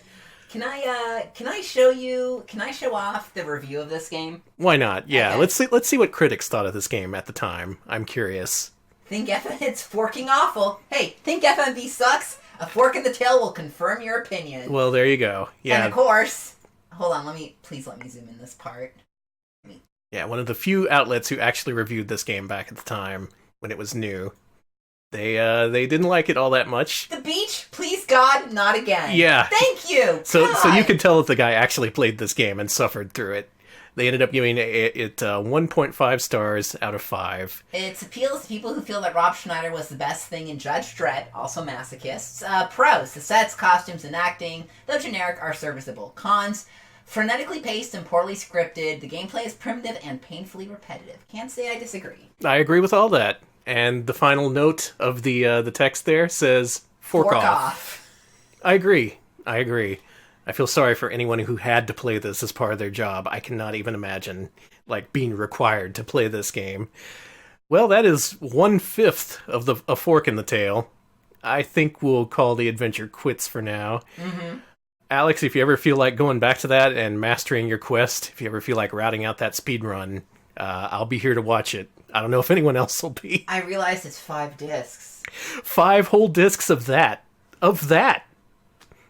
Can I show off the review of this game? Why not? Yeah, Okay. let's see what critics thought of this game at the time. I'm curious. It's forking awful. Hey, think FMV sucks? A fork in the tail will confirm your opinion. Well, there you go. Yeah. And of course, hold on, please let me zoom in this part. Yeah, one of the few outlets who actually reviewed this game back at the time when it was new. They didn't like it all that much. The beach, please God, not again. Yeah. Thank you. So God. you can tell that the guy actually played this game and suffered through it. They ended up giving it 1.5 stars out of 5. It appeals to people who feel that Rob Schneider was the best thing in Judge Dredd, also masochists. Pros, the sets, costumes, and acting, though generic, are serviceable. Cons, frenetically paced and poorly scripted. The gameplay is primitive and painfully repetitive. Can't say I disagree. I agree with all that. And the final note of the text there says, fork off. I agree. I feel sorry for anyone who had to play this as part of their job. I cannot even imagine, being required to play this game. Well, that is 1/5 of a fork in the tail. I think we'll call the adventure quits for now. Mm-hmm. Alex, if you ever feel like going back to that and mastering your quest, if you ever feel like routing out that speed run, I'll be here to watch it. I don't know if anyone else will be. I realized it's 5 discs. 5 whole discs of that.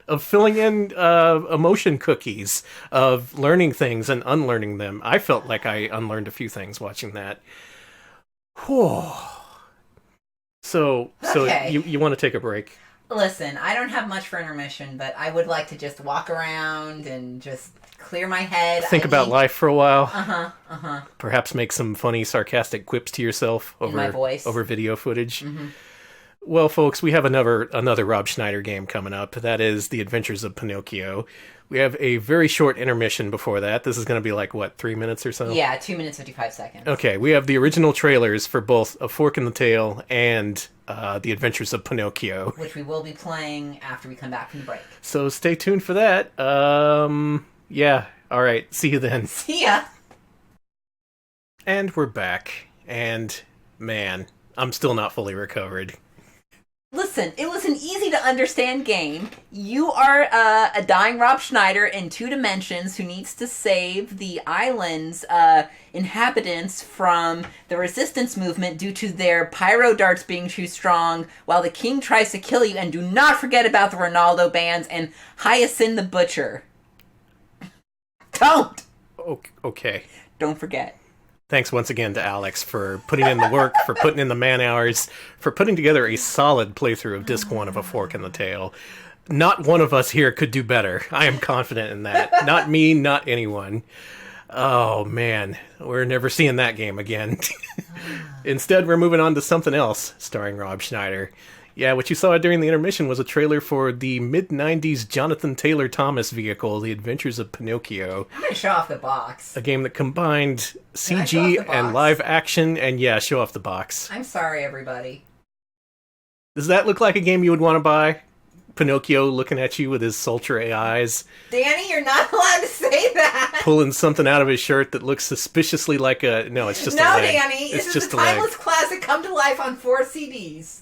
Of filling in emotion cookies, of learning things and unlearning them. I felt like I unlearned a few things watching that. Whew. So Okay. you want to take a break? Listen, I don't have much for intermission, but I would like to just walk around and just clear my head. Think about life for a while. Uh-huh. Perhaps make some funny, sarcastic quips to yourself In my voice. over video footage. Mm-hmm. Well, folks, we have another Rob Schneider game coming up. That is The Adventures of Pinocchio. We have a very short intermission before that. This is going to be 3 minutes or so? Yeah, 2 minutes, 55 seconds. Okay, we have the original trailers for both A Fork in the Tail and The Adventures of Pinocchio. Which we will be playing after we come back from the break. So stay tuned for that. Yeah, alright, see you then. See ya! And we're back. And, man, I'm still not fully recovered. Listen, it was an easy-to-understand game. You are a dying Rob Schneider in 2 dimensions who needs to save the island's inhabitants from the resistance movement due to their pyro darts being too strong, while the king tries to kill you. And do not forget about the Ronaldo bands and Hyacinth the Butcher. Don't! Okay. Don't forget. Thanks once again to Alex for putting in the work, for putting in the man hours, for putting together a solid playthrough of Disc 1 of A Fork in the Tail. Not one of us here could do better. I am confident in that. Not me, not anyone. Oh, man. We're never seeing that game again. Instead, we're moving on to something else, starring Rob Schneider. Yeah, what you saw during the intermission was a trailer for the mid-90s Jonathan Taylor Thomas vehicle, The Adventures of Pinocchio. I'm gonna show off the box. A game that combined Can I CG show off the and box? live action, and yeah, show off the box. I'm sorry, everybody. Does that look like a game you would want to buy? Pinocchio looking at you with his sultry eyes, Danny, you're not allowed to say that! pulling something out of his shirt that looks suspiciously like a... No, it's just a No, leg. Danny! It's This just is a a leg. timeless classic come to life on 4 CDs.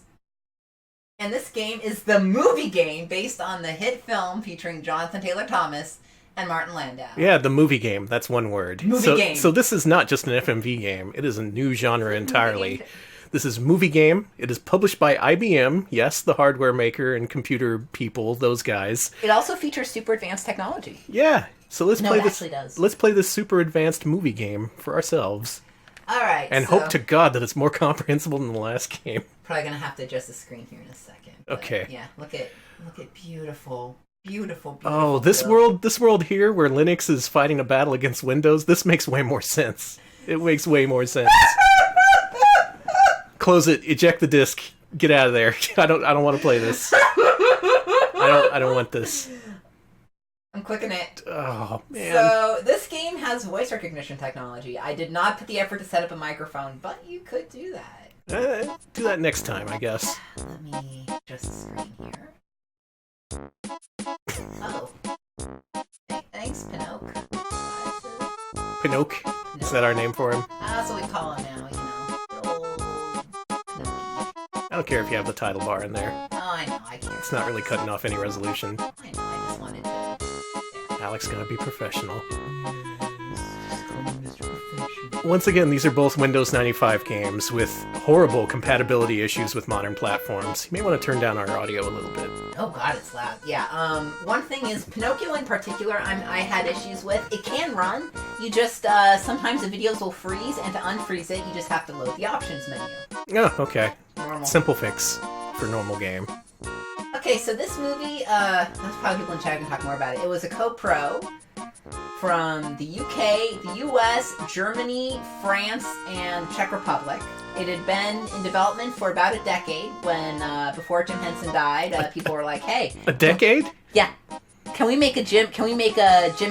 And this game is the movie game based on the hit film featuring Jonathan Taylor Thomas and Martin Landau. Yeah, the movie game. That's one word. Movie game. So this is not just an FMV game. It is a new genre entirely. This is movie game. It is published by IBM. Yes, the hardware maker and computer people, those guys. It also features super advanced technology. Yeah. So let's No, play it this. actually does. Let's play this super advanced movie game for ourselves. All right. And so hope to God that it's more comprehensible than the last game. Probably gonna have to adjust the screen here in a second. but Okay. Yeah. Look at beautiful. Oh, this world here where Linux is fighting a battle against Windows, this makes way more sense. It makes way more sense. Close it, eject the disc, get out of there. I don't want to play this. I don't want this. I'm clicking it. Oh, man. So this game has voice recognition technology. I did not put the effort to set up a microphone, but you could do that. Do that next time, I guess. Let me adjust the screen here. Oh. Thanks, Pinocchio. Pinocchio? Is that our name for him? That's what we call him now, you know. don't care if you have the title bar in there. Oh, I know, I can't. It's not really cutting off any resolution. I know, I just wanted to... Alex gotta be professional. Once again, these are both Windows 95 games with horrible compatibility issues with modern platforms. You may want to turn down our audio a little bit. Oh god, it's loud. Yeah, one thing is, Pinocchio in particular, I had issues with. It can run, you just, sometimes the videos will freeze, and to unfreeze it, you just have to load the options menu. Oh, okay. Normal. Simple fix for normal game. Okay, so this movie, there's probably people in chat who can talk more about it. It was a co-pro from the UK, the US, Germany, France, and Czech Republic. It had been in development for about a decade when, before Jim Henson died, people were like, hey. A decade? Yeah. Can we make a Jim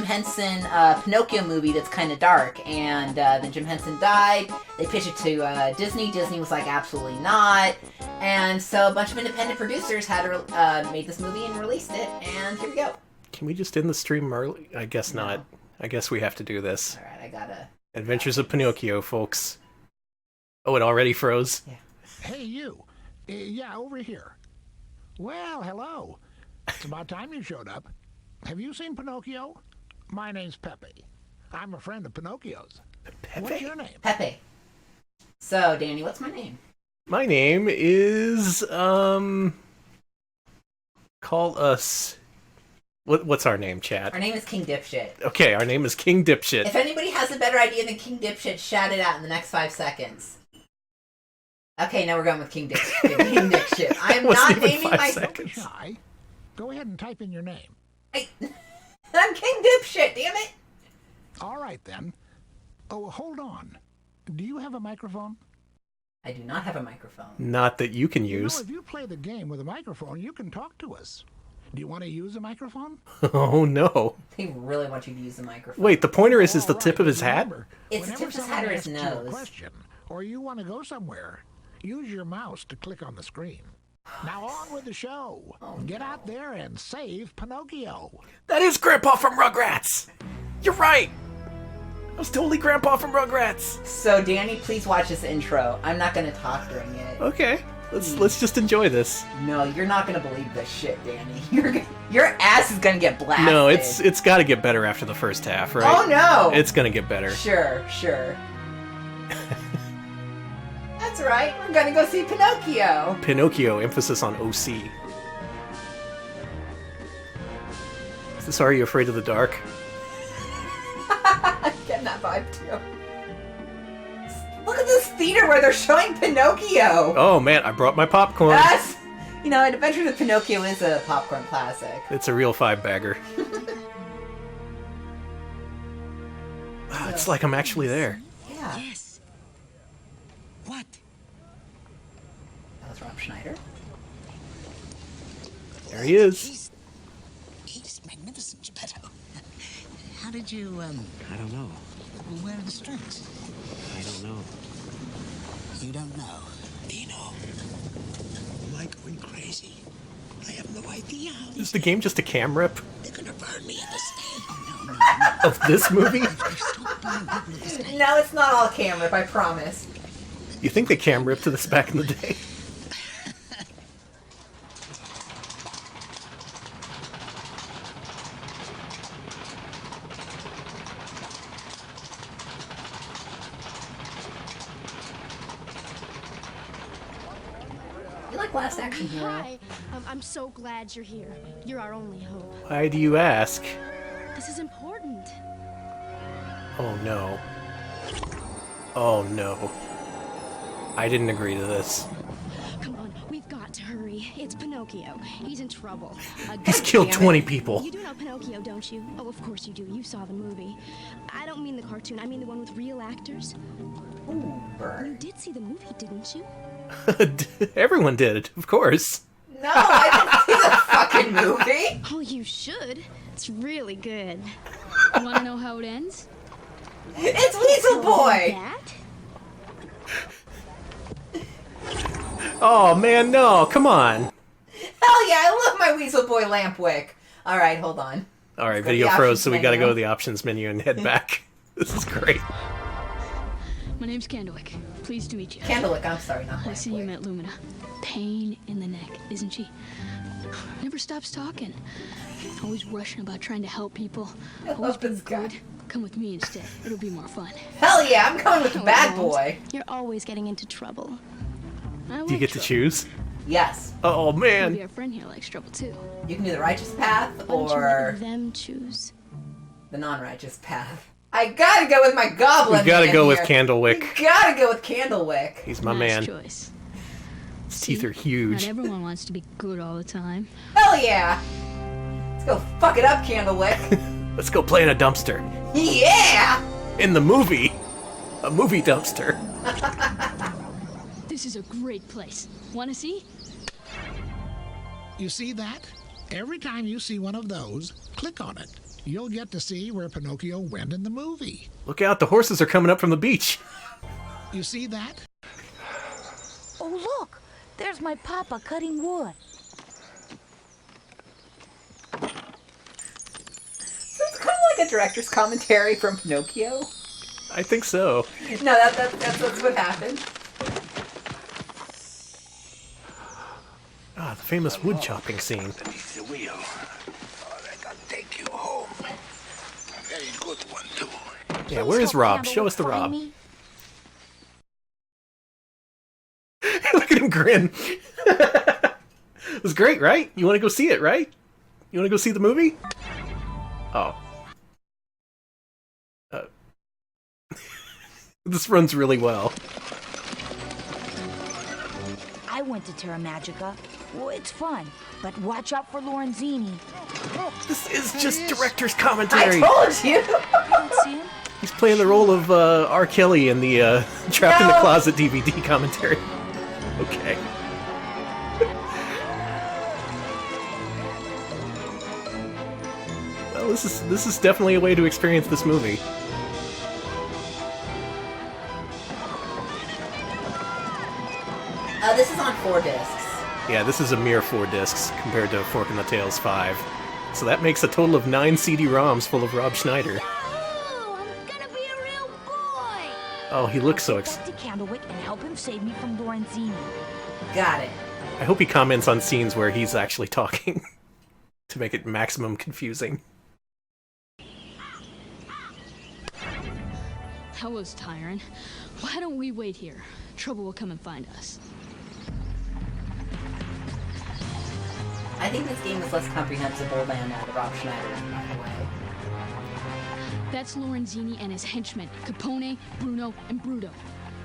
Henson Pinocchio movie that's kind of dark? And then Jim Henson died. They pitched it to Disney. Disney was like, absolutely not. And so a bunch of independent producers had made this movie and released it. And here we go. Can we just end the stream early? I guess not. I guess we have to do this. All right, I gotta... Adventures of Pinocchio, folks. Oh, it already froze? Yeah. Hey, you. Yeah, over here. Well, hello. It's about time you showed up. Have you seen Pinocchio? My name's Pepe. I'm a friend of Pinocchio's. Pepe? What's your name? Pepe. So, Danny, what's my name? My name is, call us... What's our name, chat? Our name is King Dipshit. Okay, our name is King Dipshit. If anybody has a better idea than King Dipshit, shout it out in the next 5 seconds. Okay, now we're going with King Dipshit. King Dipshit. I am not naming myself. Shy. Go ahead and type in your name. I'm King Dipshit, damn it! All right, then. Oh, hold on. Do you have a microphone? I do not have a microphone. Not that you can use. You know, if you play the game with a microphone, you can talk to us. Do you want to use a microphone? Oh, no. They really want you to use the microphone. Wait, the pointer is the tip of his hat? It's the tip of his hat or his nose. A question, or you want to go somewhere, use your mouse to click on the screen. Now on with the show. Get out there and save Pinocchio. That is Grandpa from Rugrats! You're right! I was totally Grandpa from Rugrats! So, Danny, please watch this intro. I'm not going to talk during it. Okay. Let's just enjoy this. No, you're not gonna believe this shit, Danny. Your ass is gonna get blasted. No, it's got to get better after the first half, right? Oh no! It's gonna get better. Sure. That's right. We're gonna go see Pinocchio. Pinocchio, emphasis on OC. Is this Are You Afraid of the Dark? I'm getting that vibe too. Look at this theater where they're showing Pinocchio! Oh man, I brought my popcorn. Yes! You know, Adventures of Pinocchio is a popcorn classic. It's a real 5-bagger. Wow, it's like I'm actually there. Yeah. Yes. What? That was Rob Schneider. There he is. He's magnificent, Geppetto. How did you, I don't know. Where are the strings? I don't know. You don't know? Dino. Am I going crazy? I have no idea. Is the game just a cam rip? They're gonna burn me at the stake. Of this movie? No, it's not all cam rip, I promise. You think they cam ripped this back in the day? Last Action Hero. Hi. I'm so glad you're here. You're our only hope. Why do you ask? This is important. Oh no. Oh no. I didn't agree to this. Come on, we've got to hurry. It's Pinocchio. He's in trouble. He's killed 20 people. You do know Pinocchio, don't you? Oh, of course you do. You saw the movie. I don't mean the cartoon. I mean the one with real actors. Ooh, burn. You did see the movie, didn't you? Everyone did it, of course. No, I didn't see the fucking movie. Oh, you should. It's really good. You want to know how it ends? It's Weasel Boy! Oh man, no, come on. Hell yeah, I love my Weasel Boy Lampwick. Alright, hold on. Alright, video froze, so we gotta go to the options menu and head back. This is great. My name's Candlewick. Pleased to meet you. Candlewick, I'm sorry, not I see you met Lumina. pain in the neck, isn't she? Never stops talking. Always rushing about trying to help people. Always being good. Come with me instead. It'll be more fun. Hell yeah, I'm coming with the bad boy. You're always getting into trouble. Do you get to choose? Yes. Oh man. Maybe our friend here likes trouble too. You can do the righteous path Why don't you or let them choose? the non-righteous path. I gotta go with my goblin. We gotta man go with here. Candlewick. We gotta go with Candlewick. He's my Nice man. choice. His teeth are huge. Not everyone wants to be good all the time. Hell yeah. Let's go fuck it up, Candlewick. Let's go play in a dumpster. Yeah. In the movie. A movie dumpster. This is a great place. Want to see? You see that? Every time you see one of those, click on it. You'll get to see where Pinocchio went in the movie. Look out, the horses are coming up from the beach. You see that? Oh, look! There's my papa cutting wood. So it's kind of like a director's commentary from Pinocchio. I think so. No, that's what happened. Ah, the famous wood chopping scene. Beneath the wheel. I can take you home. A very good one, too. Yeah, where is Rob? Show us the Rob. Look at him grin. It was great, right? You want to go see it, right? You want to go see the movie? Oh. This runs really well. I went to Terra Magica. Well, it's fun, but watch out for Lorenzini. This is just director's commentary. I told you. You don't see him? He's playing the role of R. Kelly in the Trapped in the Closet DVD commentary. Okay. Well, this is definitely a way to experience this movie. This is on 4 discs. Yeah, this is a mere 4 discs compared to Fork in the Tails 5. So that makes a total of 9 CD-ROMs full of Rob Schneider. Oh, he looks so excited. To Candlewick and help him save me from Lorenzini. Got it. I hope he comments on scenes where he's actually talking to make it maximum confusing. That was tiring. Why don't we wait here? Trouble will come and find us. I think this game is less comprehensible than Rob Schneider, by the way. That's Lorenzini and his henchmen, Capone, Bruno, and Bruto.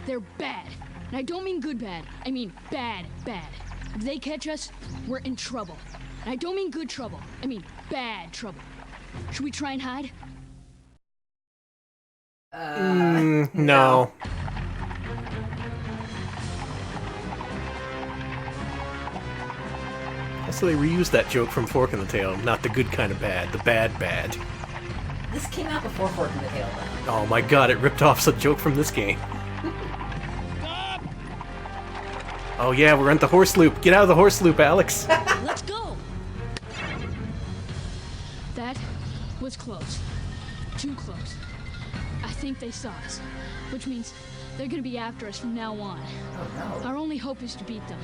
They're bad. And I don't mean good bad. I mean bad, bad. If they catch us, we're in trouble. And I don't mean good trouble. I mean bad trouble. Should we try and hide? No. Also, they reused that joke from Fork in the Tail. Not the good kind of bad, the bad bad. This came out before Fork in the Tail, though. Oh my god, it ripped off some joke from this game. Oh yeah, we're at the horse loop. Get out of the horse loop, Alex. Let's go! That was close. Too close. I think they saw us, which means they're gonna be after us from now on. Oh no. Our only hope is to beat them,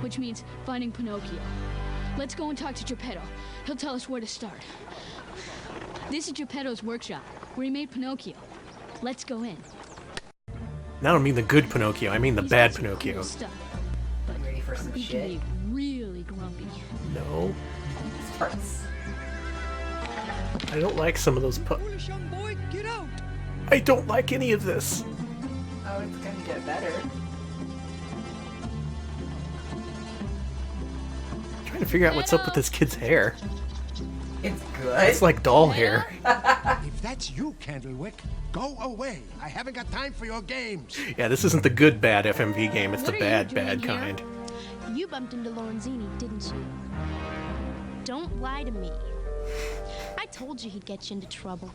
which means finding Pinocchio. Let's go and talk to Geppetto. He'll tell us where to start. This is Geppetto's workshop, where he made Pinocchio. Let's go in. I don't mean the good Pinocchio, I mean the bad Pinocchio. Cool stuff. I'm ready for some He shit. can be really grumpy. No. Parts. I don't like some of those Foolish young boy, get out! I don't like any of this. Oh, it's gonna get better. I'm trying to figure out what's up with this kid's hair. It's good. It's like doll hair. If that's you, Candlewick, go away. I haven't got time for your games. Yeah, this isn't the good bad FMV game, it's the What are you bad doing bad here? kind. You bumped into Lorenzini, didn't you? Don't lie to me. I told you he'd get you into trouble.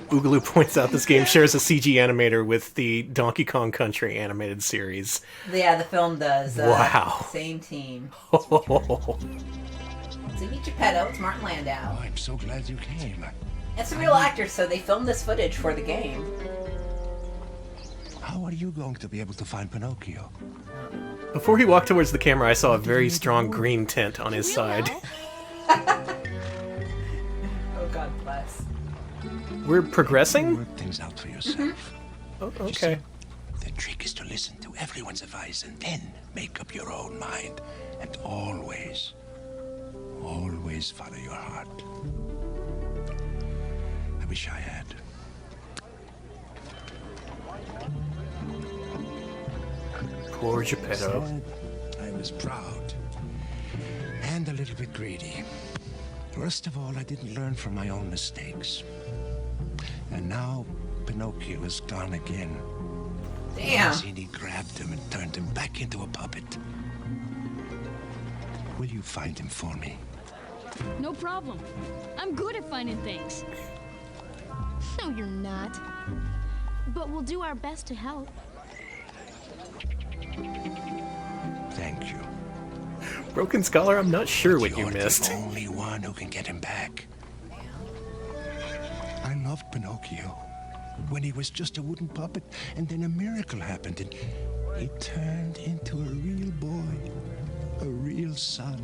Boogaloo points out this game shares a CG animator with the Donkey Kong Country animated series. Yeah, the film does. Wow. Same team. So you meet Geppetto, it's Martin Landau. Oh, I'm so glad you came. It's a real actor, so they filmed this footage for the game. How How are you going to be able to find Pinocchio? Before he walked towards the camera, I saw a very strong green tint on his side. Oh, God bless. We're progressing? Work things out for yourself. Oh, okay. The trick is to listen to everyone's advice and then make up your own mind. And always, always follow your heart. I wish I had. Poor Geppetto. I was proud. And a little bit greedy. Worst of all, I didn't learn from my own mistakes. And now, Pinocchio is gone again. Damn. Lorenzini grabbed him and turned him back into a puppet. Will you find him for me? No problem. I'm good at finding things. No, you're not. But we'll do our best to help. Thank you. Broken Scholar, I'm not sure what you You're missed. the only one who can get him back. I loved Pinocchio when he was just a wooden puppet, and then a miracle happened, and he turned into a real boy, a real son.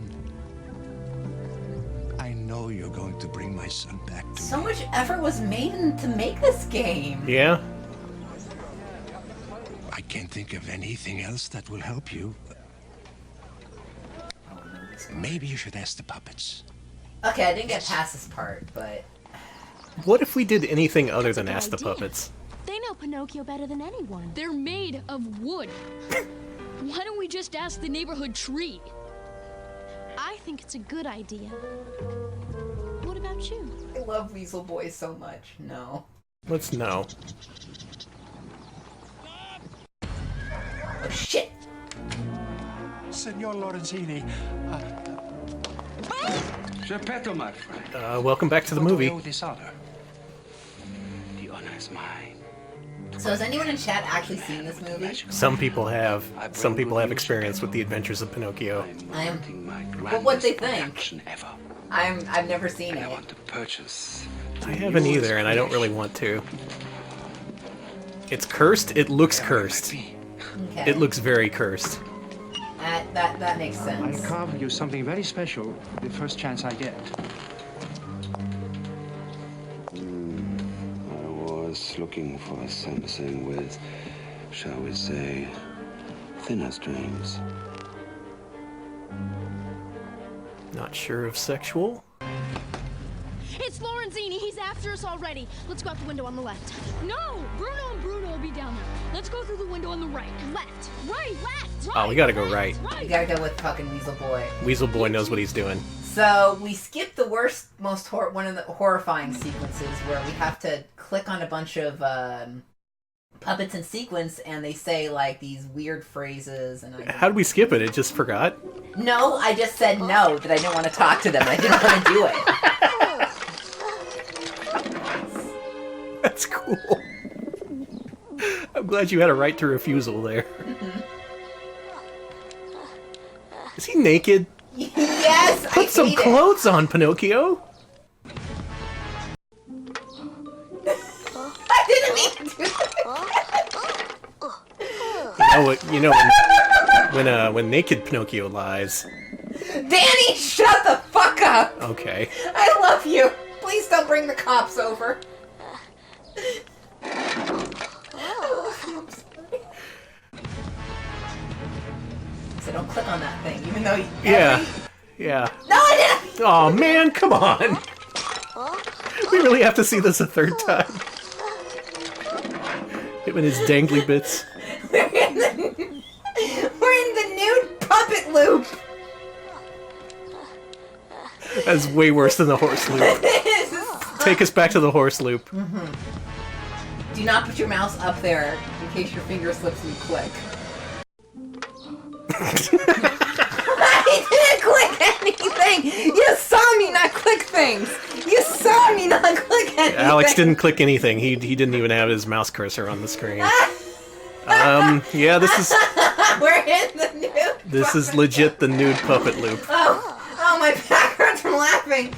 I know you're going to bring my son back to So me. much effort was made to make this game. Yeah? I can't think of anything else that will help you. Maybe you should ask the puppets. Okay, I didn't get past this part, but... What if we did anything other than ask the puppets? They know Pinocchio better than anyone. They're made of wood. Why don't we just ask the neighborhood tree? I think it's a good idea. What about you? I love Weasel Boy so much. No. Let's know. Oh, shit! Signor Lorenzini, Geppetto, my friend. Welcome back to the movie. This honor. The honor is mine. So has anyone in chat actually seen this movie? Some people have. Some people have experience with the Adventures of Pinocchio. Well, what they think? I've never seen it. I want to purchase. I haven't either, and I don't really want to. It's cursed? It looks cursed. Okay. It looks very cursed. That makes sense. I'll carve you something very special the first chance I get. I was looking for something with, shall we say, thinner strings. Not sure of sexual? It's Lorenzini. He's after us already. Let's go out the window on the left. No! Bruno and Bruno will be down there. Let's go through the window on the right. Left. Right. Left. Oh, we gotta go right. You gotta go with fucking Weasel Boy. Weasel Boy knows what he's doing. So we skipped the worst, one of the horrifying sequences where we have to click on a bunch of puppets in sequence, and they say like these weird phrases. And How did we skip it? It just forgot? No, I just said no, that I didn't want to talk to them. I didn't want to do it. That's cool. I'm glad you had a right to refusal there. Is he naked? Yes, Put some clothes on, Pinocchio. I didn't mean to do when naked Pinocchio lies. Danny, shut the fuck up! Okay. I love you. Please don't bring the cops over. So don't click on that thing, even though you... Yeah. No, I didn't! Oh man, come on! We really have to see this a third time. Him and his dangly bits. We're in the nude puppet loop! That's way worse than the horse loop. Take us back to the horse loop. Do not put your mouse up there in case your finger slips and you click. I didn't click anything! You saw me not click things! You saw me not click anything! Alex didn't click anything. He didn't even have his mouse cursor on the screen. Yeah, this is... We're in the nude... This is legit the nude puppet loop. Oh, my back hurts from laughing!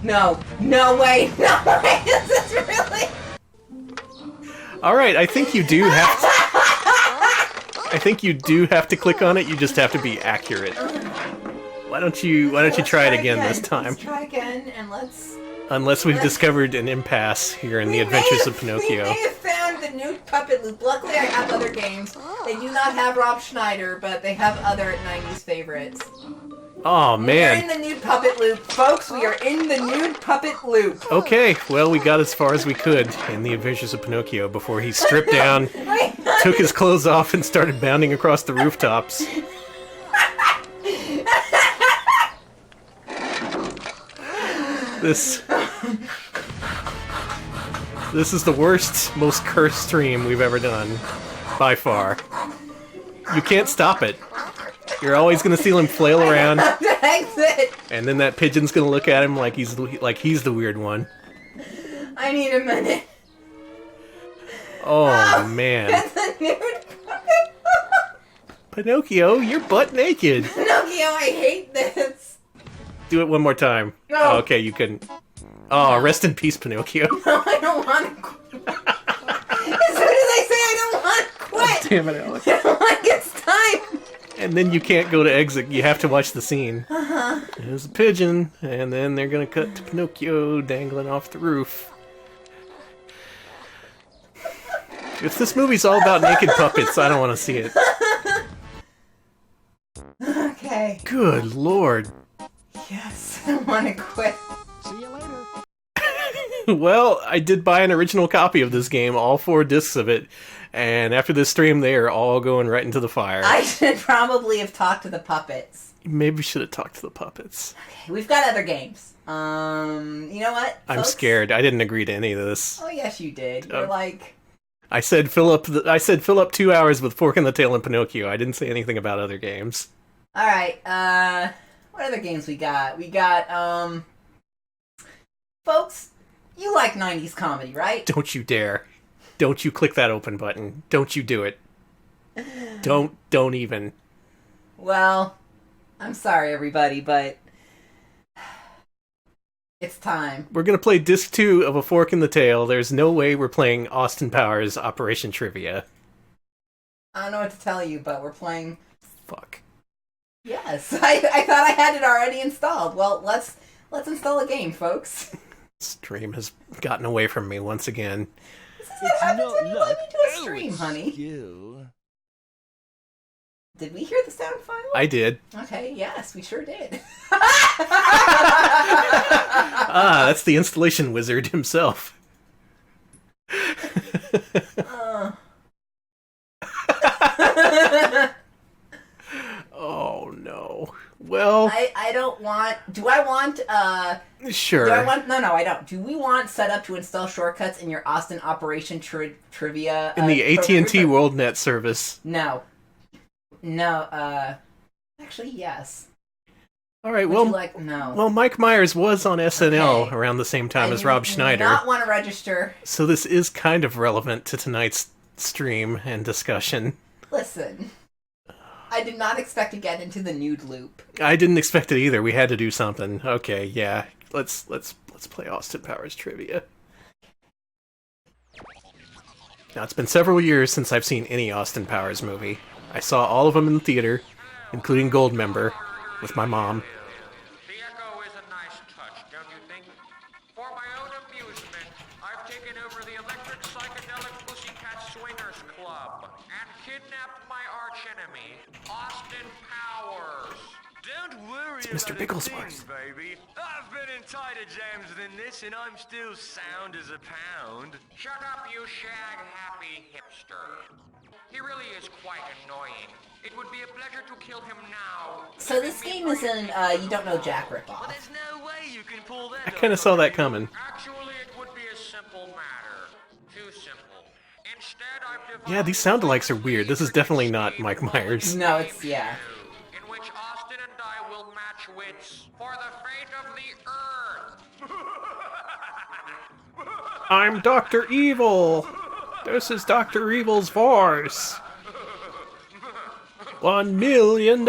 No way! Is this really... Alright, I think you do have to... I think you do have to click on it, you just have to be accurate. Why don't you try it again this time? Let's try again, and Unless we've discovered an impasse here in the Adventures of Pinocchio. We may have found the nude puppet loop. Luckily, I have other games. They do not have Rob Schneider, but they have other 90s favorites. Oh, man. We're in the nude puppet loop. Folks, we are in the nude puppet loop. Okay, well, we got as far as we could in the Adventures of Pinocchio before he stripped down, took his clothes off, and started bounding across the rooftops. This is the worst, most cursed stream we've ever done, by far. You can't stop it. You're always gonna see him flail around, Exit. and then that pigeon's gonna look at him like he's the weird one. I need a minute. Oh man, It's a nude puppet. Pinocchio, you're butt naked. Pinocchio, I hate this. Do it one more time. No. Oh, okay, you couldn't. Oh, rest in peace, Pinocchio. No, I don't want to quit. As soon as I say I don't want to quit, Damn it, Alex. I don't like it's time. And then you can't go to exit. You have to watch the scene. Uh-huh. There's a pigeon, and then they're gonna cut to Pinocchio dangling off the roof. If this movie's all about naked puppets, I don't want to see it. Okay. Good lord. Yes, I want to quit. See you later. Well, I did buy an original copy of this game, all 4 discs of it, and after this stream, they are all going right into the fire. I should probably have talked to the puppets. Maybe we should have talked to the puppets. Okay, we've got other games. You know what? I'm folks? scared. I didn't agree to any of this. Oh yes, you did. You're like, I said fill up 2 hours with Fork in the Tail and Pinocchio. I didn't say anything about other games. all right. What other games we got? We got folks. You like 90s comedy, right? Don't you dare. Don't you click that open button. Don't you do it. Don't even. Well, I'm sorry, everybody, but it's time. We're gonna play disc 2 of A Fork in the Tail. There's no way we're playing Austin Powers Operation Trivia. I don't know what to tell you, but we're playing. Fuck. Yes, I thought I had it already installed. Well, let's install a game, folks. Stream has gotten away from me once again. This is what happens when you let me do a stream, honey. Did we hear the sound file? I did. Okay, yes, we sure did. Ah, that's the installation wizard himself. Oh no. Well, I don't want. Do I want? Sure. Do I want? No, I don't. Do we want setup to install shortcuts in your Austin Operation Trivia in the AT&T WorldNet service? No. Actually, yes. All right. Would you like no? Well, Mike Myers was on SNL around the same time as Rob Schneider. I do not want to register. So this is kind of relevant to tonight's stream and discussion. Listen. I did not expect to get into the nude loop. I didn't expect it either. We had to do something. Okay, yeah. Let's play Austin Powers Trivia. Now, it's been several years since I've seen any Austin Powers movie. I saw all of them in the theater, including Goldmember, with my mom. The echo is a nice touch, don't you think? For my own amusement, I've taken over the Electric Psychedelic Pussycat Swingers Club and kidnapped my archenemy, Austin Powers. Don't worry It's Mr. about a Bigglesworth. thing, baby. I've been in tighter jams than this, and I'm still sound as a pound. Shut up, you shag-happy hipster. He really is quite annoying. It would be a pleasure to kill him now. So this game is in You Don't Know Jack ripoff. There's no way you can pull that I kind of saw that coming. Actually, it would be a simple matter. Too simple. Instead, I've devised Yeah, these sound-alikes are weird. This is definitely not Mike Myers. No, it's, yeah. in which Austin and I will match wits for the fate of the Earth. I'm Dr. Evil! This is Dr. Evil's voice. $1 million. I've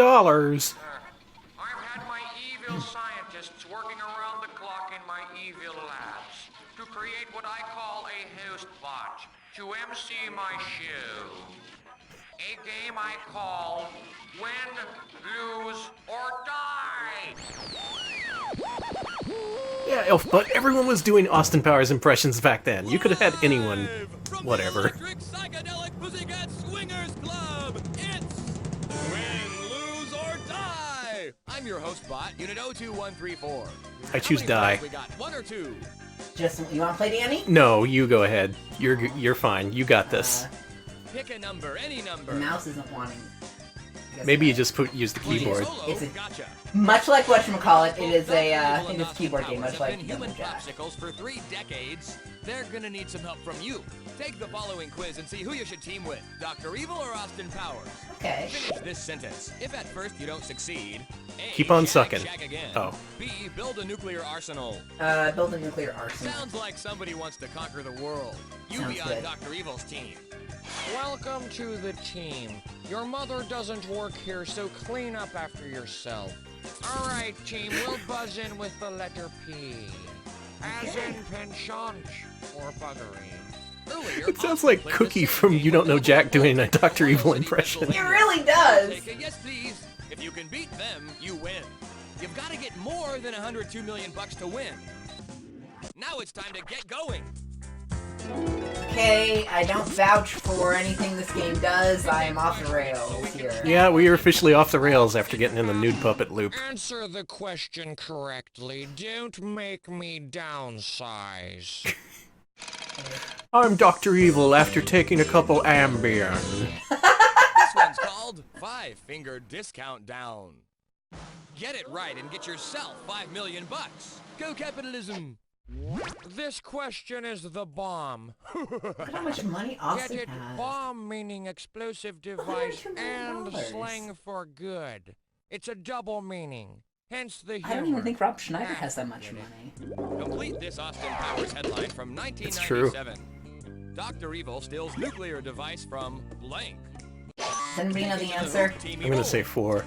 had my evil scientists working around the clock in my evil labs to create what I call a host bot. to MC my show. A game I call Win, Lose, or Die. Yeah, Elf, but everyone was doing Austin Powers impressions back then. You could have had anyone, whatever. Psychedelic Pussycat Swingers Club. It's Win, Lose, or Die. I'm your host bot, Unit 02134. I choose Die. We got 1 or 2. Just you want to play Danny? No, you go ahead. You're fine. You got this. Pick a number, any number. The mouse isn't wanting. Maybe you just use the keyboard. It's much like whatchamacallit, it is a, I think it's a keyboard game, much like human popsicles for 3 decades. They're gonna need some help from you. Take the following quiz and see who you should team with, Dr. Evil or Austin Powers. Okay. Finish this sentence. If at first you don't succeed, A, Keep on shag sucking. again. Oh. B, build a nuclear arsenal. Build a nuclear arsenal. Sounds like somebody wants to conquer the world. You Sounds be on good. Dr. Evil's team. Welcome to the team. Your mother doesn't work here, so clean up after yourself. All right, team, we'll buzz in with the letter P. As in penchant or buggery. Earlier, It sounds like Cookie from You Don't Know Jack doing a Dr. Evil impression. It really does. Take a yes, please. If you can beat them, you win. You've got to get more than $102 million to win. Now it's time to get going. Okay, I don't vouch for anything this game does. I am off the rails here. Yeah, we are officially off the rails after getting in the nude puppet loop. Answer the question correctly. Don't make me downsize. I'm Dr. Evil after taking a couple Ambien. This one's called 5-Finger Discount Down. Get it right and get yourself $5 million. Go capitalism. This question is the bomb. Look at how much money Austin Get it? has. Bomb meaning explosive device and slang for good. It's a double meaning. Hence the humor. I don't even think Rob Schneider has that much money. Complete this Austin Powers headline from 1997. Dr. Evil steals nuclear device from blank. Does anybody know the answer? I'm gonna say 4.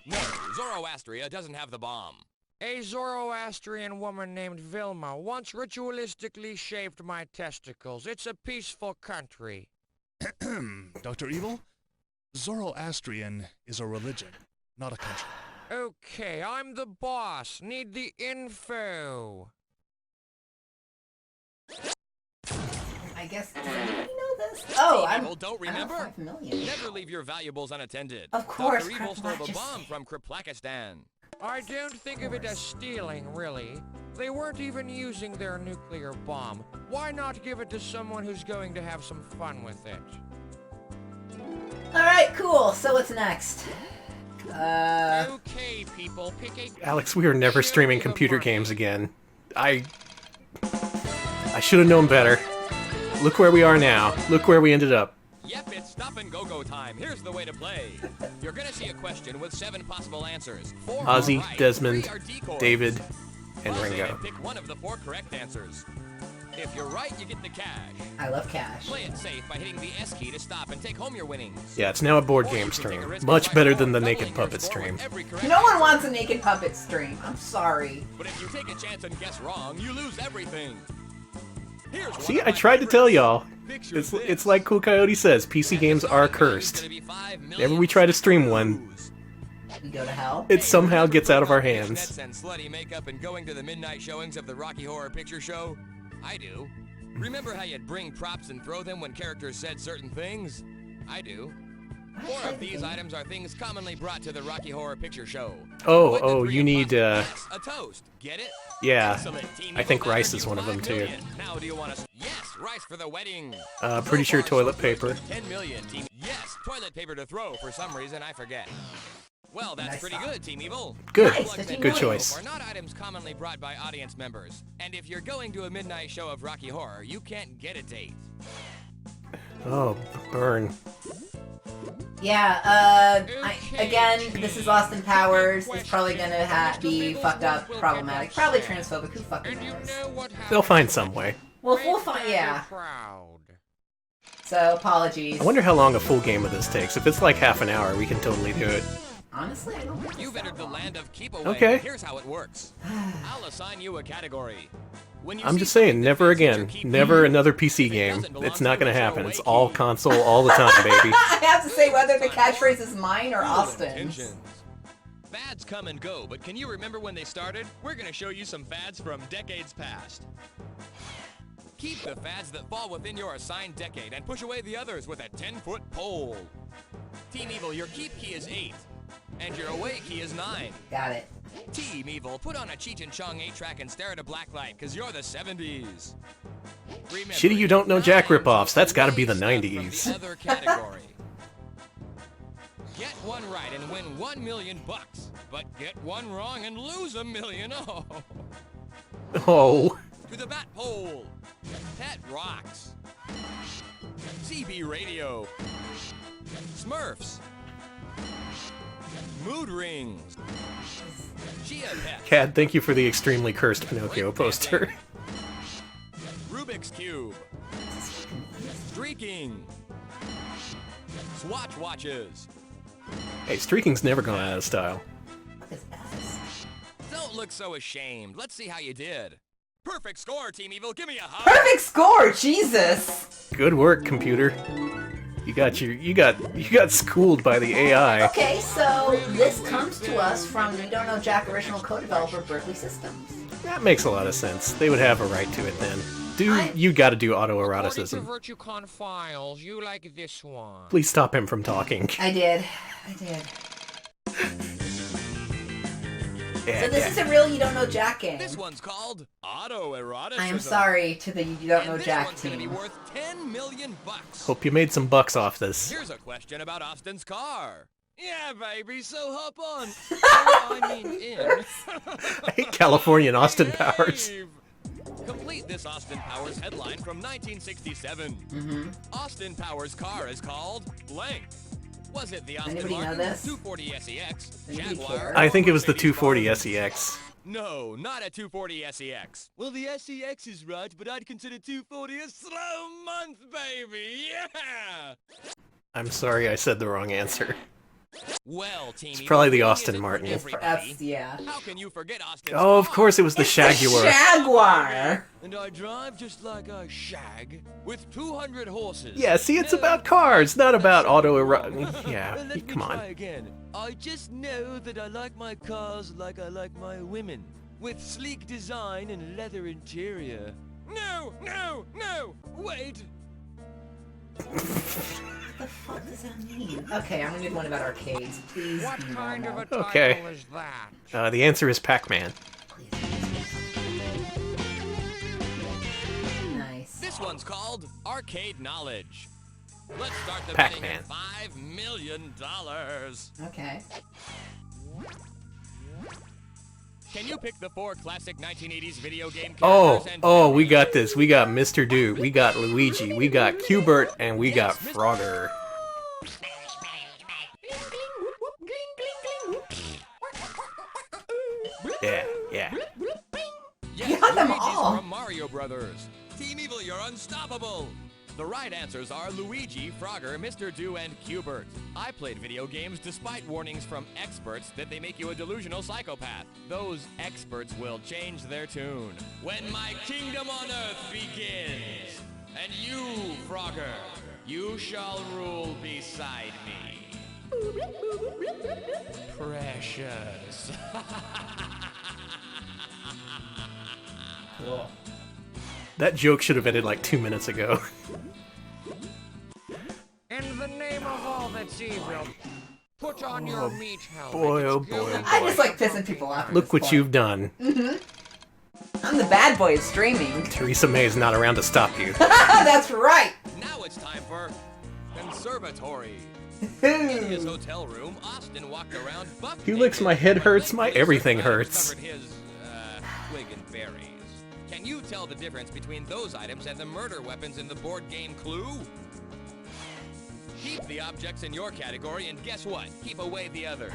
No, Zoroastria doesn't have the bomb. A Zoroastrian woman named Vilma once ritualistically shaved my testicles. It's a peaceful country. Dr. Evil? Zoroastrian is a religion, not a country. Okay, I'm the boss. Need the info. I guess. Does anybody know this? Oh, I'm. Evil don't I'm at remember? 5 million. Never leave your valuables unattended. Of course, Dr. Evil stole the Krapulakis. bomb from Krapulakistan. I don't think of it as stealing, really. They weren't even using their nuclear bomb. Why not give it to someone who's going to have some fun with it? Alright, cool. So what's next? Okay, people, pick a... Alex, we are never streaming computer games again. I should have known better. Look where we are now. Look where we ended up. Yep, it's stop and go-go time. Here's the way to play. You're gonna see a question with 7 possible answers. 4 are Ozzy, right, Desmond, 3 are decoys. David, and Buzz in Ringo. Pick one of the 4 correct answers. If you're right, you get the cash. I love cash. Play it safe by hitting the S key to stop and take home your winnings. Yeah, it's now a board game stream. Much better than the Naked Puppet stream. No one wants a naked puppet stream. I'm sorry. But if you take a chance and guess wrong, you lose everything. Here's See, I tried to tell y'all. It's like Cool Coyote says, PC games are cursed. Whenever we try to stream one, We go to hell. it somehow gets out of our hands. And slutty makeup and going to the midnight showings of the Rocky Horror Picture Show? I do. Remember how you'd bring props and throw them when characters said certain things? I do. 4 of these items are things commonly brought to the Rocky Horror Picture Show. Oh, you need, A toast. Get it? yeah. Excellent, Team I think Evil. rice is one of them, too. Now do you want to... Yes, rice for the wedding. Pretty sure toilet paper. 10 million, Team... Yes, toilet paper to throw. For some reason, I forget. Well, that's pretty good, Team Evil. Good. Nice, Good choice. Are not items commonly brought by audience members. And if you're going to a midnight show of Rocky Horror, you can't get a date. Oh, burn. Yeah, again, this is Austin Powers. It's probably gonna be fucked up, problematic, probably transphobic. Who fucking knows? They'll find some way. We'll find, yeah. So, apologies. I wonder how long a full game of this takes. If it's like half an hour, we can totally do it. Honestly, I don't think You've entered the land of keep away. Okay. Here's how it works. I'll assign you a category. I'm just saying, never again. Never another PC game. It's not gonna happen. It's all console all the time, baby. I have to say whether the catchphrase is mine or Austin's. Fads come and go, but can you remember when they started? We're gonna show you some fads from decades past. Keep the fads that fall within your assigned decade and push away the others with a 10-foot pole. Team Evil, your keep key is 8, and your away key is 9. Got it. Team Evil, put on a Cheech and Chong 8-track and stare at a black light, because you're the 70s. Remember, Shitty you don't know Jack ripoffs. That's gotta be the 90s. Other category. Get one right and win $1 million, but get one wrong and lose $1 million. Oh. Oh. To the bat pole. Pet rocks. CB radio. Smurfs. Mood rings. Chia pet. Cad, thank you for the extremely cursed Pinocchio poster. Rubik's Cube. Streaking. Swatch watches. Hey, streaking's never gone out of style. Don't look so ashamed. Let's see how you did. Perfect score, Team Evil. Give me a hug. Perfect score, Jesus. Good work, computer. You got schooled by the AI. Okay, so this comes to us from We Don't Know Jack original co-developer Berkeley Systems. That makes a lot of sense. They would have a right to it then. You gotta do autoeroticism. VirtueCon files, you like this one. Please stop him from talking. I did. Yeah, So this is a real You Don't Know Jack game. This one's called autoeroticism. I am sorry to the You Don't Know Jack This one's team. gonna be worth $10 million. Hope you made some bucks off this. Here's a question about Austin's car. Yeah, baby, so hop on. I mean in. I hate California and Austin Powers. Complete this Austin Powers headline from 1967. Austin Powers' car is called blank. Was it the Austin Anybody know Martin, this? 240 SEX, Anybody Jaguar? care? I think it was the 240 SEX. No, not a 240 SEX. Well, the SEX is right, but I'd consider 240 a slow month, baby. Yeah. I'm sorry I said the wrong answer. Well, Team It's Evil, probably the who Austin isn't Martin. everybody? Yeah. How can you forget Austin? Oh, of course it was the Jaguar. Jaguar. And I drive just like a shag with 200 horses. Yeah, see, it's about cars, not about autoerotic. Yeah, Let me come on. try again. I just know that I like my cars like I like my women, with sleek design and leather interior. No, wait. What the fuck does that mean? Okay, I'm gonna do one about arcades. Please. What be kind of a normal. title Okay. is that? The answer is Pac-Man. Nice. This one's called Arcade Knowledge. Let's start the Pac-Man. bidding at $5 million. Okay. Can you pick the 4 classic 1980s video game characters? Oh, we got this. We got Mr. Do, we got Luigi, we got Q*bert, and we got Frogger. Yeah. You got them all. From Mario Brothers. Team Evil, you're unstoppable. The right answers are Luigi, Frogger, Mr. Do, and Q*bert. I played video games despite warnings from experts that they make you a delusional psychopath. Those experts will change their tune. When my kingdom on earth begins, and you, Frogger, you shall rule beside me. Precious. Cool. That joke should have ended like 2 minutes ago. In the name of all that's evil, put on your meat helmet. Boy, oh It's boy, oh going I boy. just like pissing people off. at Look this what point. you've done. I'm the bad boy of streaming. Theresa May's not around to stop you. That's right. Now it's time for Conservatory. In his hotel room, Austin walked around buff Helix, my head hurts, my everything hurts. covered his, twig and berries. Can you tell the difference between those items and the murder weapons in the board game Clue? Keep the objects in your category, and guess what? Keep away the others.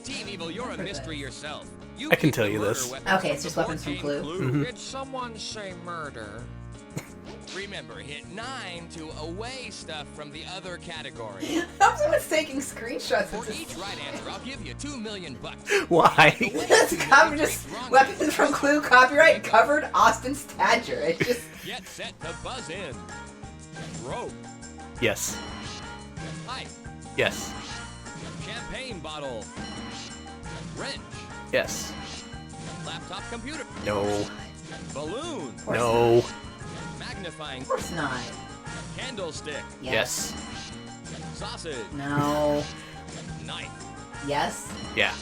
Team Evil, you're a mystery yourself. You I can keep tell the you murder this. weapons Okay, of it's the just board weapons from game Clue. Mhm. Did someone say murder? Remember, hit 9 to away stuff from the other category. I'm someone's taking screenshots. For each right answer, I'll give you $2 million. Why? That's just weapons from Clue, copyright covered Austin Stadger. It's just Get set to buzz in. Rope. Yes. Pipe. Yes. Champagne bottle. Wrench. Yes. Laptop computer. No. Balloon. No. Magnifying. Of course not. Candlestick. Yes. Sausage. No. Knife. Yes. Yeah.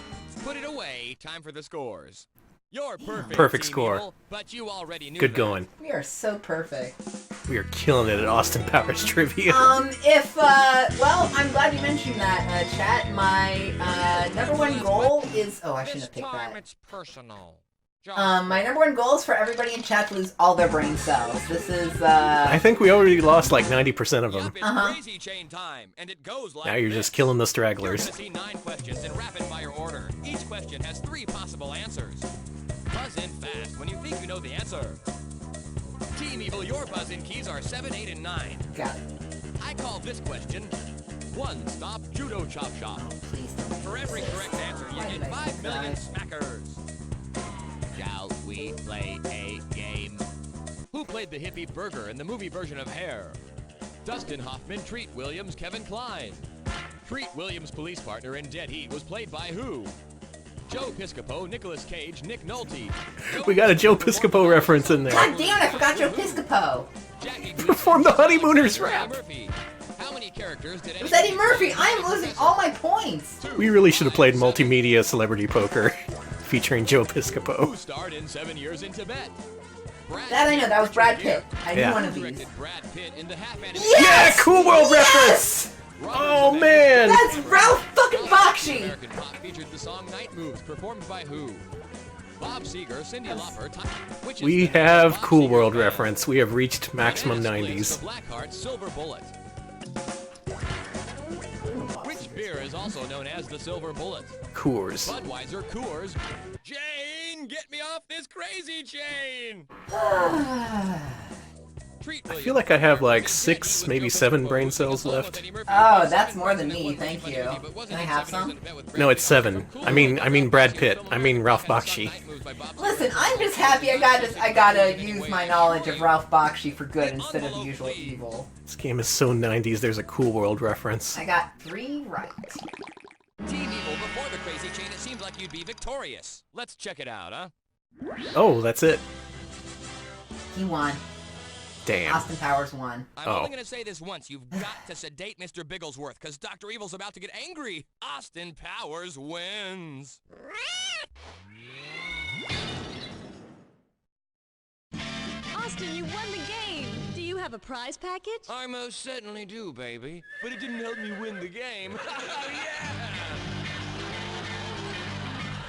Put it away. Time for the scores. You're perfect. Perfect Team score. Evil, but you already knew Good that. going. We are so perfect. We are killing it at Austin Powers Trivia. Well, I'm glad you mentioned that, chat. My, number one goal is... Oh, I shouldn't have picked that. It's personal. My number one goal is for everybody in chat to lose all their brain cells. This is, I think we already lost like 90% of them. Crazy chain time, and it goes like Now you're just killing the stragglers. You're gonna see 9 questions in rapid fire order. Each question has 3 possible answers. Buzz in fast when you think you know the answer. Team Evil, your buzz-in keys are 7, 8, and 9. Got it. I call this question One-Stop Judo Chop Shop. For every correct answer, you get 5 million smackers. Shall we play a game? Who played the hippie Burger in the movie version of Hair? Dustin Hoffman, Treat Williams, Kevin Kline. Treat Williams' police partner in Dead Heat was played by who? Joe Piscopo, Nicolas Cage, Nick Nolte. We got a Joe Piscopo reference in there. God damn it, I forgot Joe Piscopo. Perform the Honeymooners rap. How many characters did It was Eddie Murphy. I am losing all my points. We really should have played multimedia celebrity poker featuring Joe Piscopo. Who starred in 7 Years in Tibet? That I know, that was Brad Pitt. I knew Yeah. one of these. Brad Pitt in the half-animated. Yeah, Cool World Yes! reference! Oh man! That's Ralph fucking Bakshi! American Pop featured the song Night Moves, performed by who? Bob Seger, Cyndi Lauper, which is We the have Bob Cool Seger World band. reference. We have reached maximum Bananas 90s. Bliss, the Blackheart's Silver Bullet. Which beer is also known as the Silver Bullet? Coors. Budweiser, Coors. Jane, get me off this crazy chain! I feel like I have like 6, maybe 7 brain cells left. Oh, that's more than me, thank you. Can I have some? No, it's 7. I mean Brad Pitt. I mean Ralph Bakshi. Listen, I'm just happy I gotta use my knowledge of Ralph Bakshi for good instead of the usual evil. This game is so 90s, there's a Cool World reference. I got 3 right. Team Evil, before the crazy chain, it seems like you'd be victorious. Let's check it out, huh? Oh, that's it. He won. Damn. Austin Powers won. I'm only gonna say this once. You've got to sedate Mr. Bigglesworth, because Dr. Evil's about to get angry. Austin Powers wins. Austin, you won the game! Do you have a prize package? I most certainly do, baby. But it didn't help me win the game.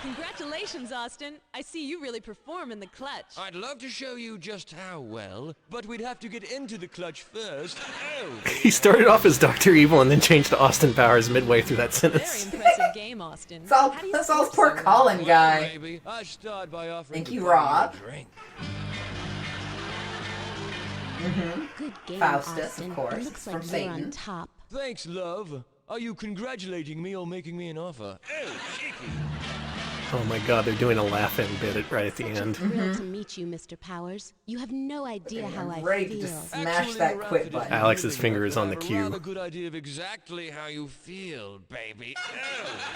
Congratulations, Austin. I see you really perform in the clutch. I'd love to show you just how well, but we'd have to get into the clutch first. Oh, He started off as Dr. Evil and then changed to Austin Powers midway through that sentence. Very impressive game, Austin. That's all poor Colin guy. baby, I start by offering Thank to you, buy Rob. a drink. Good game, Faustus, Austin. of course, It looks from like you're Satan. on top. Thanks, love. Are you congratulating me or making me an offer? Oh, cheeky. Oh my god, they're doing a laugh-in bit right at the end. Thrilled to meet you, Mr. Powers. You have no idea how I Ready to feel. just smash that quit button. Alex's finger is on the I have a cue. rather good idea of exactly how you feel, baby. Oh,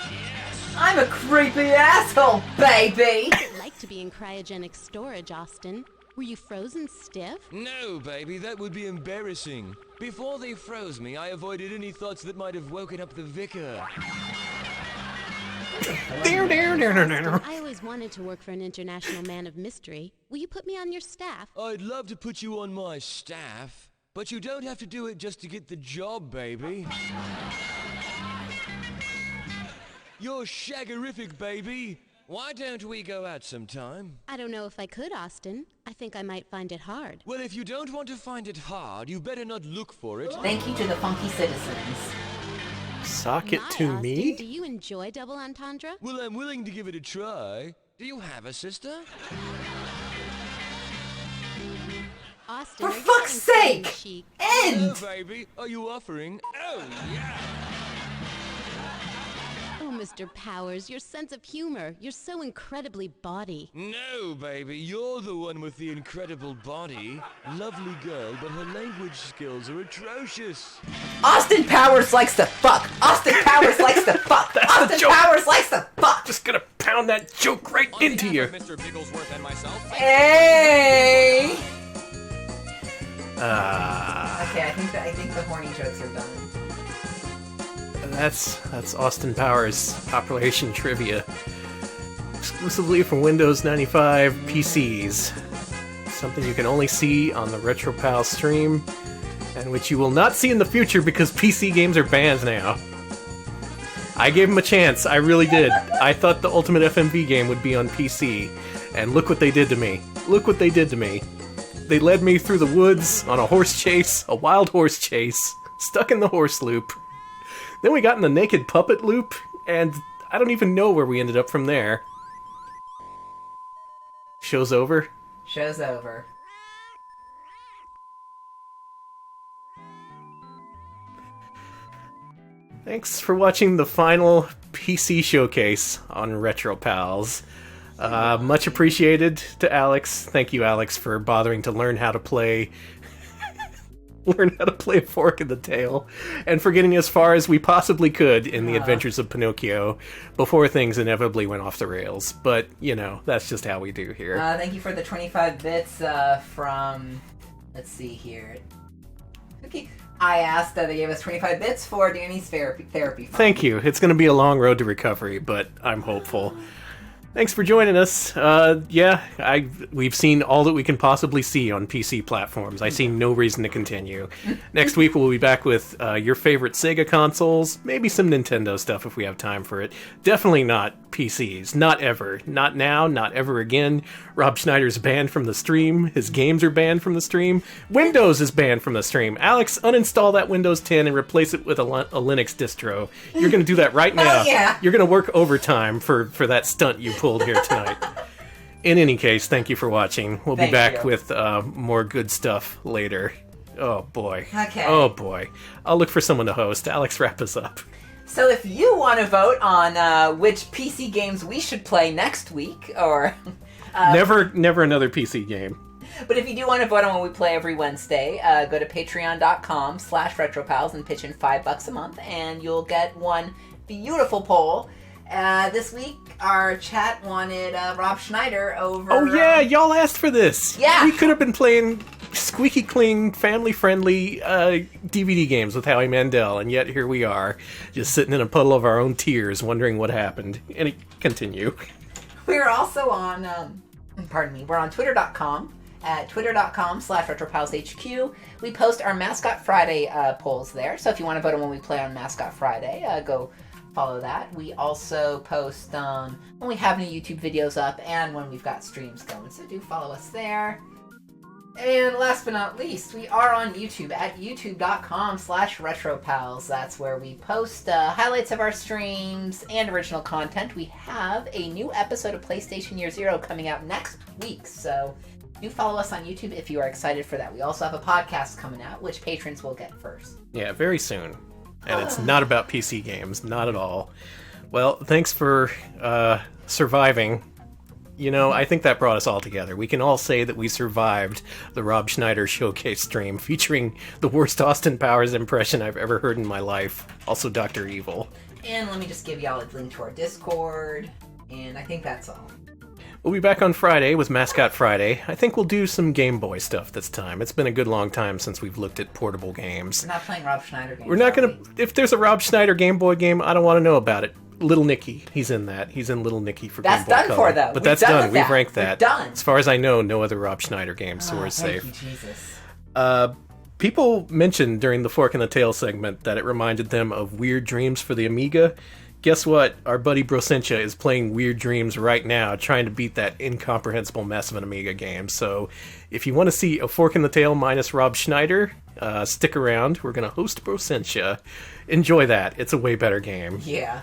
yes. I'm a creepy asshole, baby! What's it like to be in cryogenic storage, Austin? Were you frozen stiff? No, baby, that would be embarrassing. Before they froze me, I avoided any thoughts that might have woken up the vicar. I always wanted to work for an international man of mystery. Will you put me on your staff? I'd love to put you on my staff, but you don't have to do it just to get the job, baby. You're shaggerific, baby. Why don't we go out sometime? I don't know if I could, Austin. I think I might find it hard. Well, if you don't want to find it hard, you better not look for it. Thank you to the funky citizens. Sock it My, to Austin, me? Do you enjoy double entendre? Well, I'm willing to give it a try. Do you have a sister? Austin, For are you fuck's getting sake! chic? End! Hello, baby. Are you offering? Oh, yeah. Oh, Mr. Powers, your sense of humor. You're so incredibly bawdy. No, baby. You're the one with the incredible body. Lovely girl, but her language skills are atrocious. Austin Powers likes to fuck. Austin Powers likes to fuck. Austin Powers likes to fuck. Just gonna pound that joke right into you. Mr. Bigglesworth and myself. Hey! Ah. Okay, I think the horny jokes are done. That's Austin Powers Operation Trivia. Exclusively for Windows 95 PCs. Something you can only see on the RetroPal stream, and which you will not see in the future because PC games are banned now. I gave him a chance, I really did. I thought the Ultimate FMV game would be on PC, and look what they did to me. Look what they did to me. They led me through the woods on a horse chase, a wild horse chase, stuck in the horse loop. Then we got in the naked puppet loop, and I don't even know where we ended up from there. Show's over? Show's over. Thanks for watching the final PC showcase on RetroPals. Much appreciated to Alex. Thank you, Alex, for bothering to learn how to play a Fork in the Tail, and for getting as far as we possibly could in the Adventures of Pinocchio before things inevitably went off the rails. But, you know, that's just how we do here. Thank you for the 25 bits from... Let's see here. Okay. I asked that they gave us 25 bits for Danny's therapy fund. Thank you. It's going to be a long road to recovery, but I'm hopeful. Thanks for joining us. We've seen all that we can possibly see on PC platforms. I see no reason to continue. Next week we'll be back with your favorite Sega consoles, maybe some Nintendo stuff if we have time for it. Definitely not PCs. Not ever. Not now, not ever again. Rob Schneider's banned from the stream. His games are banned from the stream. Windows is banned from the stream. Alex, uninstall that Windows 10 and replace it with a Linux distro. You're going to do that right now. Oh, yeah. You're going to work overtime for that stunt you pulled here tonight. In any case, thank you for watching. We'll be back with more good stuff later. Oh boy. Okay. Oh boy. I'll look for someone to host. Alex, wrap us up. So if you want to vote on which PC games we should play next week, or... Never another PC game. But if you do want to vote on what we play every Wednesday, go to patreon.com/retropals and pitch in $5 a month, and you'll get one beautiful poll. This week, our chat wanted Rob Schneider over... Oh yeah, y'all asked for this. Yeah. We could have been playing squeaky clean, family-friendly DVD games with Howie Mandel, and yet here we are, just sitting in a puddle of our own tears, wondering what happened. And continue. We're also on, we're on twitter.com, at twitter.com/retropalshq. We post our Mascot Friday polls there, so if you want to vote on when we play on Mascot Friday, go follow that. We also post when we have new YouTube videos up and when we've got streams going, so do follow us there. And last but not least, we are on YouTube at youtube.com/retropals. That's where we post highlights of our streams and original content. We have a new episode of PlayStation Year Zero coming out next week, so do follow us on YouTube if you are excited for that. We also have a podcast coming out, which patrons will get first. Yeah, very soon. And it's not about PC games, not at all. Well, thanks for surviving. You know, I think that brought us all together. We can all say that we survived the Rob Schneider showcase stream featuring the worst Austin Powers impression I've ever heard in my life. Also Dr. Evil. And let me just give y'all a link to our Discord, and I think that's all. We'll be back on Friday with Mascot Friday. I think we'll do some Game Boy stuff this time. It's been a good long time since we've looked at portable games. We're not playing Rob Schneider games. We're not going to... If there's a Rob Schneider Game Boy game, I don't want to know about it. Little Nicky, he's in that. He's in Little Nicky for That's Game Boy done Color. for, though. But that's done. We've ranked We're that. done. As far as I know, no other Rob Schneider games, so we're safe. Thank you, Jesus. People mentioned during the Fork in the Tail segment that it reminded them of Weird Dreams for the Amiga. Guess what? Our buddy Brosentia is playing Weird Dreams right now, trying to beat that incomprehensible mess of an Amiga game. So if you want to see a Fork in the Tail minus Rob Schneider, stick around. We're going to host Brosentia. Enjoy that. It's a way better game. Yeah.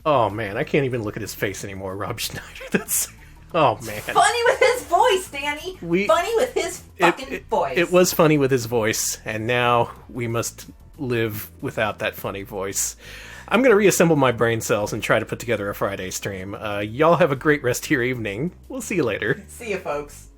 Oh, man. I can't even look at his face anymore, Rob Schneider. That's... Oh, man. Funny with his voice! voice, Danny. Funny with his fucking voice. It was funny with his voice, and now we must live without that funny voice. I'm going to reassemble my brain cells and try to put together a Friday stream. Y'all have a great rest of your evening. We'll see you later. See you, folks.